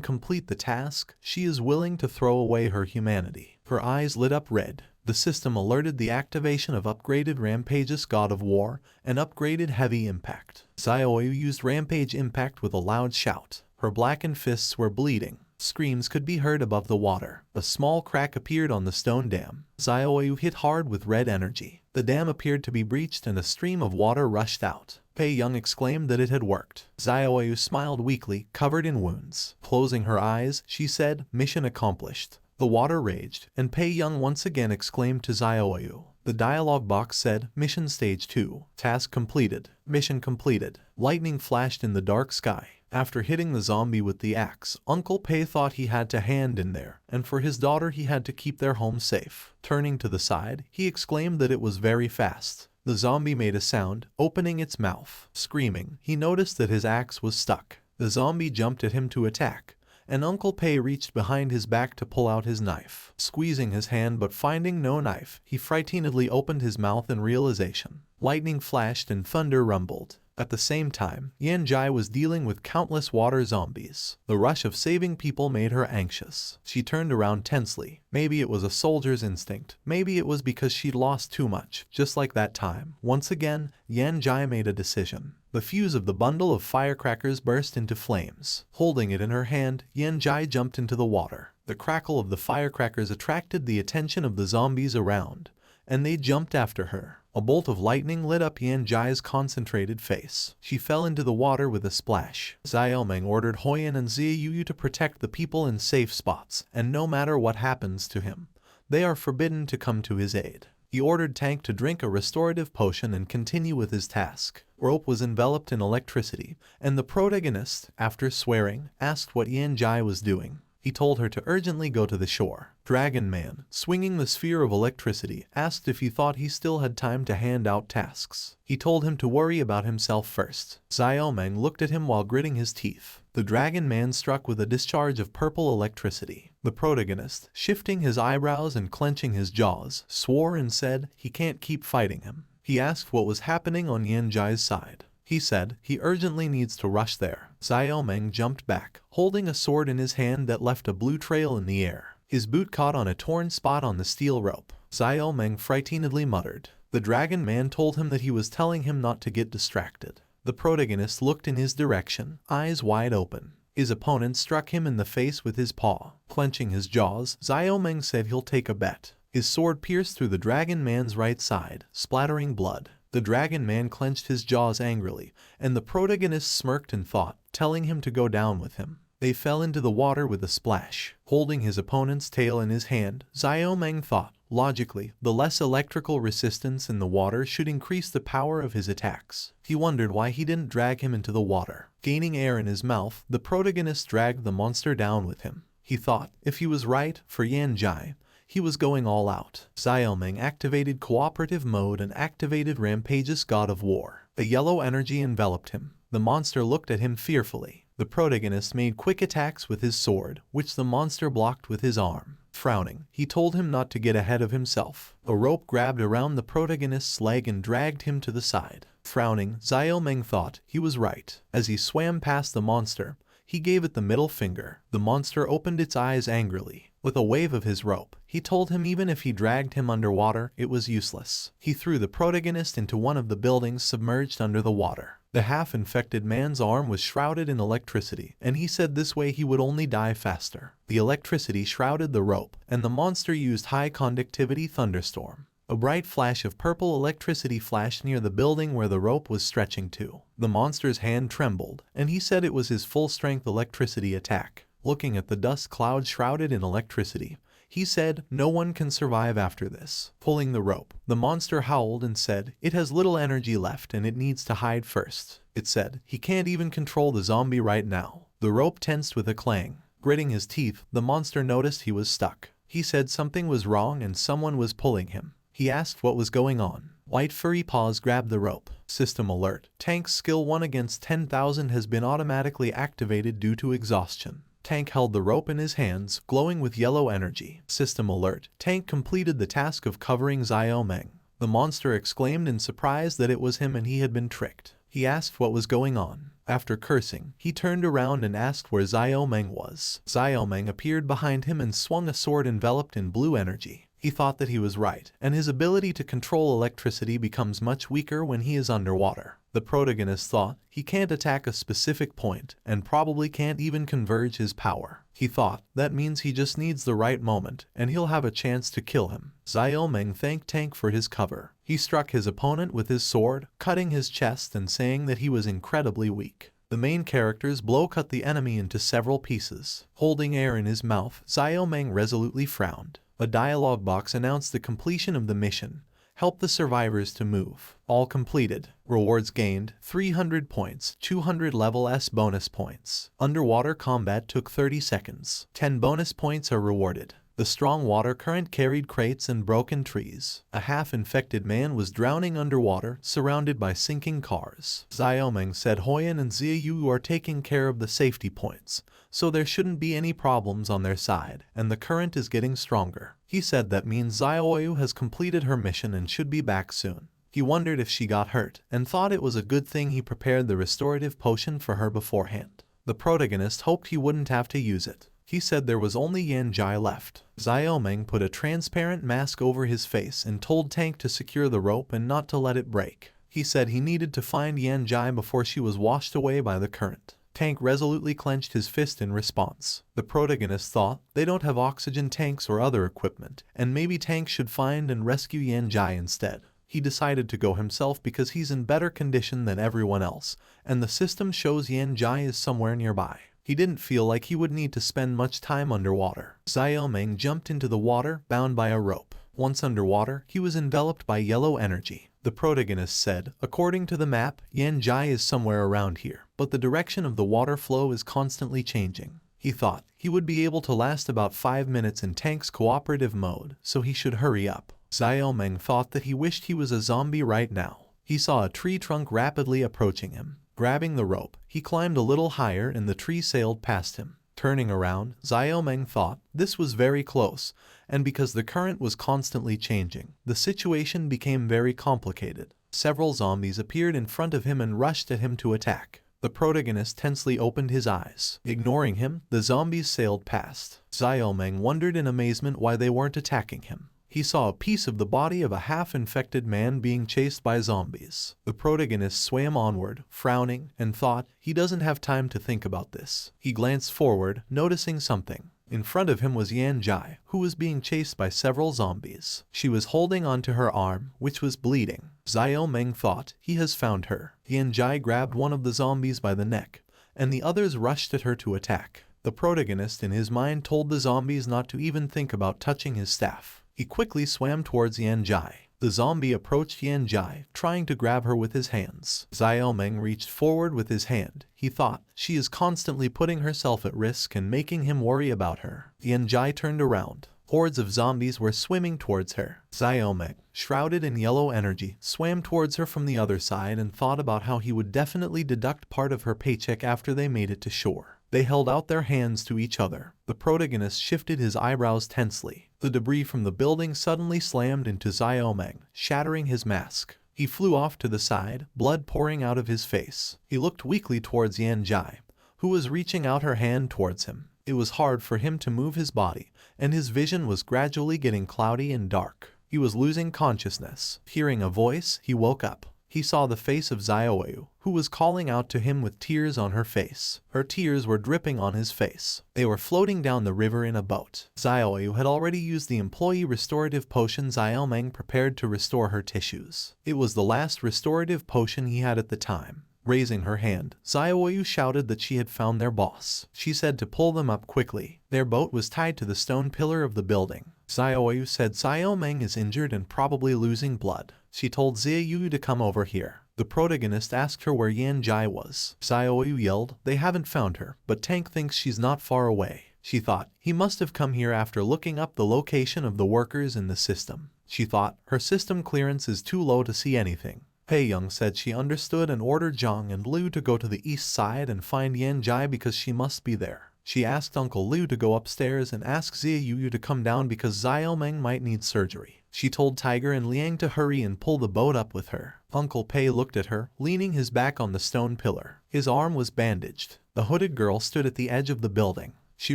complete the task, she is willing to throw away her humanity. Her eyes lit up red. The system alerted the activation of upgraded Rampage's God of War and upgraded Heavy Impact. Xiaoyu used Rampage Impact with a loud shout. Her blackened fists were bleeding. Screams could be heard above the water. A small crack appeared on the stone dam. Xiaoyu hit hard with red energy. The dam appeared to be breached and a stream of water rushed out. Pei Young exclaimed that it had worked. Xiaoyu smiled weakly, covered in wounds. Closing her eyes, she said, mission accomplished. The water raged, and Pei Young once again exclaimed to Xiaoyu. The dialogue box said, Mission Stage 2. Task completed. Mission completed. Lightning flashed in the dark sky. After hitting the zombie with the axe, Uncle Pei thought he had to hand in there, and for his daughter he had to keep their home safe. Turning to the side, he exclaimed that it was very fast. The zombie made a sound, opening its mouth. Screaming, he noticed that his axe was stuck. The zombie jumped at him to attack, and Uncle Pei reached behind his back to pull out his knife. Squeezing his hand but finding no knife, he frightenedly opened his mouth in realization. Lightning flashed and thunder rumbled. At the same time, Yan Jai was dealing with countless water zombies. The rush of saving people made her anxious. She turned around tensely. Maybe it was a soldier's instinct. Maybe it was because she'd lost too much. Just like that time. Once again, Yan Jai made a decision. The fuse of the bundle of firecrackers burst into flames. Holding it in her hand, Yan Jai jumped into the water. The crackle of the firecrackers attracted the attention of the zombies around, and they jumped after her. A bolt of lightning lit up Yan Jai's concentrated face. She fell into the water with a splash. Xiaomeng ordered Huyan and Ziyu to protect the people in safe spots, and no matter what happens to him, they are forbidden to come to his aid. He ordered Tank to drink a restorative potion and continue with his task. Rope was enveloped in electricity, and the protagonist, after swearing, asked what Yan Jai was doing. He told her to urgently go to the shore. Dragon Man, swinging the sphere of electricity, asked if he thought he still had time to hand out tasks. He told him to worry about himself first. Xiaomeng looked at him while gritting his teeth. The Dragon Man struck with a discharge of purple electricity. The protagonist, shifting his eyebrows and clenching his jaws, swore and said he can't keep fighting him. He asked what was happening on Yan Jai's side. He said he urgently needs to rush there. Xiaomeng jumped back, holding a sword in his hand that left a blue trail in the air. His boot caught on a torn spot on the steel rope. Xiaomeng frightenedly muttered. The Dragon Man told him that he was telling him not to get distracted. The protagonist looked in his direction, eyes wide open. His opponent struck him in the face with his paw. Clenching his jaws, Xiaomeng said he'll take a bet. His sword pierced through the Dragon Man's right side, splattering blood. The Dragon Man clenched his jaws angrily, and the protagonist smirked and thought, telling him to go down with him. They fell into the water with a splash. Holding his opponent's tail in his hand, Xiaomeng thought, logically, the less electrical resistance in the water should increase the power of his attacks. He wondered why he didn't drag him into the water. Gaining air in his mouth, the protagonist dragged the monster down with him. He thought, if he was right, for Yan Jai, he was going all out. Xiaomeng activated cooperative mode and activated Rampage's God of War. A yellow energy enveloped him. The monster looked at him fearfully. The protagonist made quick attacks with his sword, which the monster blocked with his arm. Frowning, he told him not to get ahead of himself. A rope grabbed around the protagonist's leg and dragged him to the side. Frowning, Xiaomeng thought he was right. As he swam past the monster, he gave it the middle finger. The monster opened its eyes angrily. With a wave of his rope, he told him even if he dragged him underwater, it was useless. He threw the protagonist into one of the buildings submerged under the water. The half-infected man's arm was shrouded in electricity, and he said this way he would only die faster. The electricity shrouded the rope, and the monster used high-conductivity thunderstorm. A bright flash of purple electricity flashed near the building where the rope was stretching to. The monster's hand trembled, and he said it was his full-strength electricity attack. Looking at the dust cloud shrouded in electricity, he said, "No one can survive after this." Pulling the rope, the monster howled and said, "It has little energy left and it needs to hide first." It said, "He can't even control the zombie right now." The rope tensed with a clang. Gritting his teeth, the monster noticed he was stuck. He said something was wrong and someone was pulling him. He asked what was going on. White furry paws grabbed the rope. System alert. Tank's skill 1 against 10,000 has been automatically activated due to exhaustion. Tank held the rope in his hands, glowing with yellow energy. System alert. Tank completed the task of covering Xiaomeng. The monster exclaimed in surprise that it was him and he had been tricked. He asked what was going on. After cursing, he turned around and asked where Xiaomeng was. Xiaomeng appeared behind him and swung a sword enveloped in blue energy. He thought that he was right, and his ability to control electricity becomes much weaker when he is underwater. The protagonist thought he can't attack a specific point and probably can't even converge his power. He thought that means he just needs the right moment and he'll have a chance to kill him. Xiaomeng thanked Tank for his cover. He struck his opponent with his sword, cutting his chest and saying that he was incredibly weak. The main character's blow cut the enemy into several pieces. Holding air in his mouth, Xiaomeng resolutely frowned. A dialogue box announced the completion of the mission. Help the survivors to move. All completed. Rewards gained, 300 points, 200 level S bonus points. Underwater combat took 30 seconds. 10 bonus points are rewarded. The strong water current carried crates and broken trees. A half-infected man was drowning underwater, surrounded by sinking cars. Xiaomeng said Hoyan and Ziyu are taking care of the safety points, so there shouldn't be any problems on their side, and the current is getting stronger. He said that means Xiaoyu has completed her mission and should be back soon. He wondered if she got hurt, and thought it was a good thing he prepared the restorative potion for her beforehand. The protagonist hoped he wouldn't have to use it. He said there was only Yanjai left. Xiaomeng put a transparent mask over his face and told Tank to secure the rope and not to let it break. He said he needed to find Yanjai before she was washed away by the current. Tank resolutely clenched his fist in response. The protagonist thought they don't have oxygen tanks or other equipment, and maybe Tank should find and rescue Yanjai instead. He decided to go himself because he's in better condition than everyone else, and the system shows Yanjai is somewhere nearby. He didn't feel like he would need to spend much time underwater. Xiaomeng jumped into the water, bound by a rope. Once underwater, he was enveloped by yellow energy. The protagonist said, according to the map, Yanjai is somewhere around here, but the direction of the water flow is constantly changing. He thought he would be able to last about 5 minutes in Tank's cooperative mode, so he should hurry up. Xiaomeng thought that he wished he was a zombie right now. He saw a tree trunk rapidly approaching him. Grabbing the rope, he climbed a little higher and the tree sailed past him. Turning around, Xiaomeng thought this was very close, and because the current was constantly changing, the situation became very complicated. Several zombies appeared in front of him and rushed at him to attack. The protagonist tensely opened his eyes. Ignoring him, the zombies sailed past. Xiaomeng wondered in amazement why they weren't attacking him. He saw a piece of the body of a half-infected man being chased by zombies. The protagonist swam onward, frowning, and thought he doesn't have time to think about this. He glanced forward, noticing something. In front of him was Yanjai, who was being chased by several zombies. She was holding onto her arm, which was bleeding. Xiaomeng thought he has found her. Yanjai grabbed one of the zombies by the neck, and the others rushed at her to attack. The protagonist in his mind told the zombies not to even think about touching his staff. He quickly swam towards Yanjai. The zombie approached Yanjai, trying to grab her with his hands. Xiaomeng reached forward with his hand. He thought, she is constantly putting herself at risk and making him worry about her. Yanjai turned around. Hordes of zombies were swimming towards her. Xiaomeng, shrouded in yellow energy, swam towards her from the other side and thought about how he would definitely deduct part of her paycheck after they made it to shore. They held out their hands to each other. The protagonist shifted his eyebrows tensely. The debris from the building suddenly slammed into Xiaomeng, shattering his mask. He flew off to the side, blood pouring out of his face. He looked weakly towards Yanjai, who was reaching out her hand towards him. It was hard for him to move his body, and his vision was gradually getting cloudy and dark. He was losing consciousness. Hearing a voice, he woke up. he saw the face of Xiaoyu, who was calling out to him with tears on her face. Her tears were dripping on his face. They were floating down the river in a boat. Xiaoyu had already used the employee restorative potion Xiaomeng prepared to restore her tissues. It was the last restorative potion he had at the time. Raising her hand, Xiaoyu shouted that she had found their boss. She said to pull them up quickly. Their boat was tied to the stone pillar of the building. Xiaoyu said Xiaomeng is injured and probably losing blood. She told Xiaoyu to come over here. The protagonist asked her where Yanjai was. Xiaoyu yelled, "They haven't found her, but Tank thinks she's not far away." She thought, he must have come here after looking up the location of the workers in the system. She thought, her system clearance is too low to see anything. Pei Young said she understood and ordered Zhang and Liu to go to the east side and find Yanjai because she must be there. She asked Uncle Liu to go upstairs and ask Xiaoyu to come down because Xiaomeng might need surgery. She told Tiger and Liang to hurry and pull the boat up with her. Uncle Pei looked at her, leaning his back on the stone pillar. His arm was bandaged. The hooded girl stood at the edge of the building. She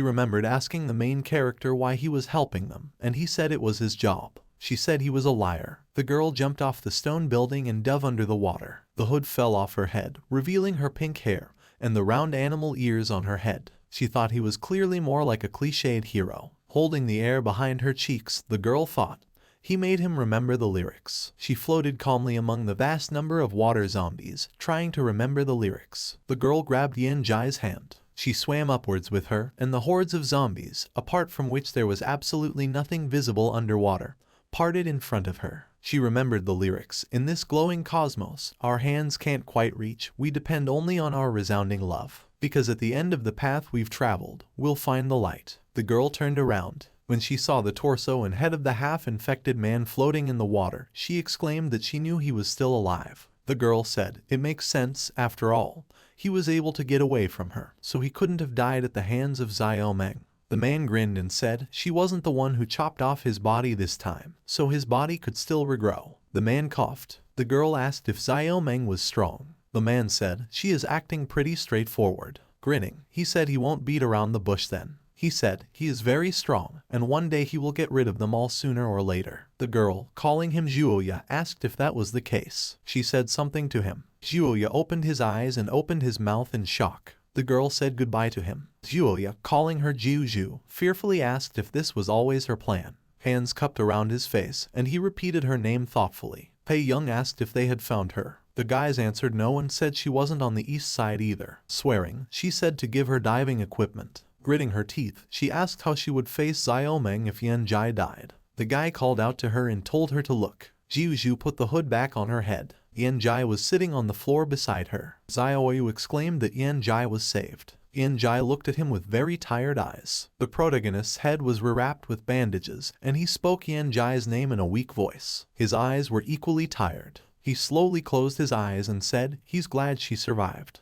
remembered asking the main character why he was helping them, and he said it was his job. She said he was a liar. The girl jumped off the stone building and dove under the water. The hood fell off her head, revealing her pink hair and the round animal ears on her head. She thought he was clearly more like a cliched hero. Holding the air behind her cheeks, the girl thought, he made him remember the lyrics. She floated calmly among the vast number of water zombies, trying to remember the lyrics. The girl grabbed Yanjai's hand. She swam upwards with her, and the hordes of zombies, apart from which there was absolutely nothing visible underwater, parted in front of her. She remembered the lyrics. In this glowing cosmos, our hands can't quite reach. We depend only on our resounding love. Because at the end of the path we've traveled, we'll find the light. The girl turned around. When she saw the torso and head of the half-infected man floating in the water, she exclaimed that she knew he was still alive. The girl said, it makes sense, after all. He was able to get away from her, so he couldn't have died at the hands of Xiaomeng. The man grinned and said she wasn't the one who chopped off his body this time, so his body could still regrow. The man coughed. The girl asked if Xiaomeng was strong. The man said, she is acting pretty straightforward. Grinning, he said he won't beat around the bush then. He said, he is very strong, and one day he will get rid of them all sooner or later. The girl, calling him Zhuoya, asked if that was the case. She said something to him. Zhuoya opened his eyes and opened his mouth in shock. The girl said goodbye to him. Zhuoya, calling her Zhu, fearfully asked if this was always her plan. Hands cupped around his face, and he repeated her name thoughtfully. Pei Young asked if they had found her. The guys answered no and said she wasn't on the east side either. Swearing, she said to give her diving equipment. Gritting her teeth, she asked how she would face Xiaomeng if Yanjai died. The guy called out to her and told her to look. Zhu put the hood back on her head. Yanjai was sitting on the floor beside her. Xiaoyu exclaimed that Yanjai was saved. Yanjai looked at him with very tired eyes. The protagonist's head was rewrapped with bandages, and he spoke Yanjai's name in a weak voice. His eyes were equally tired. He slowly closed his eyes and said, he's glad she survived.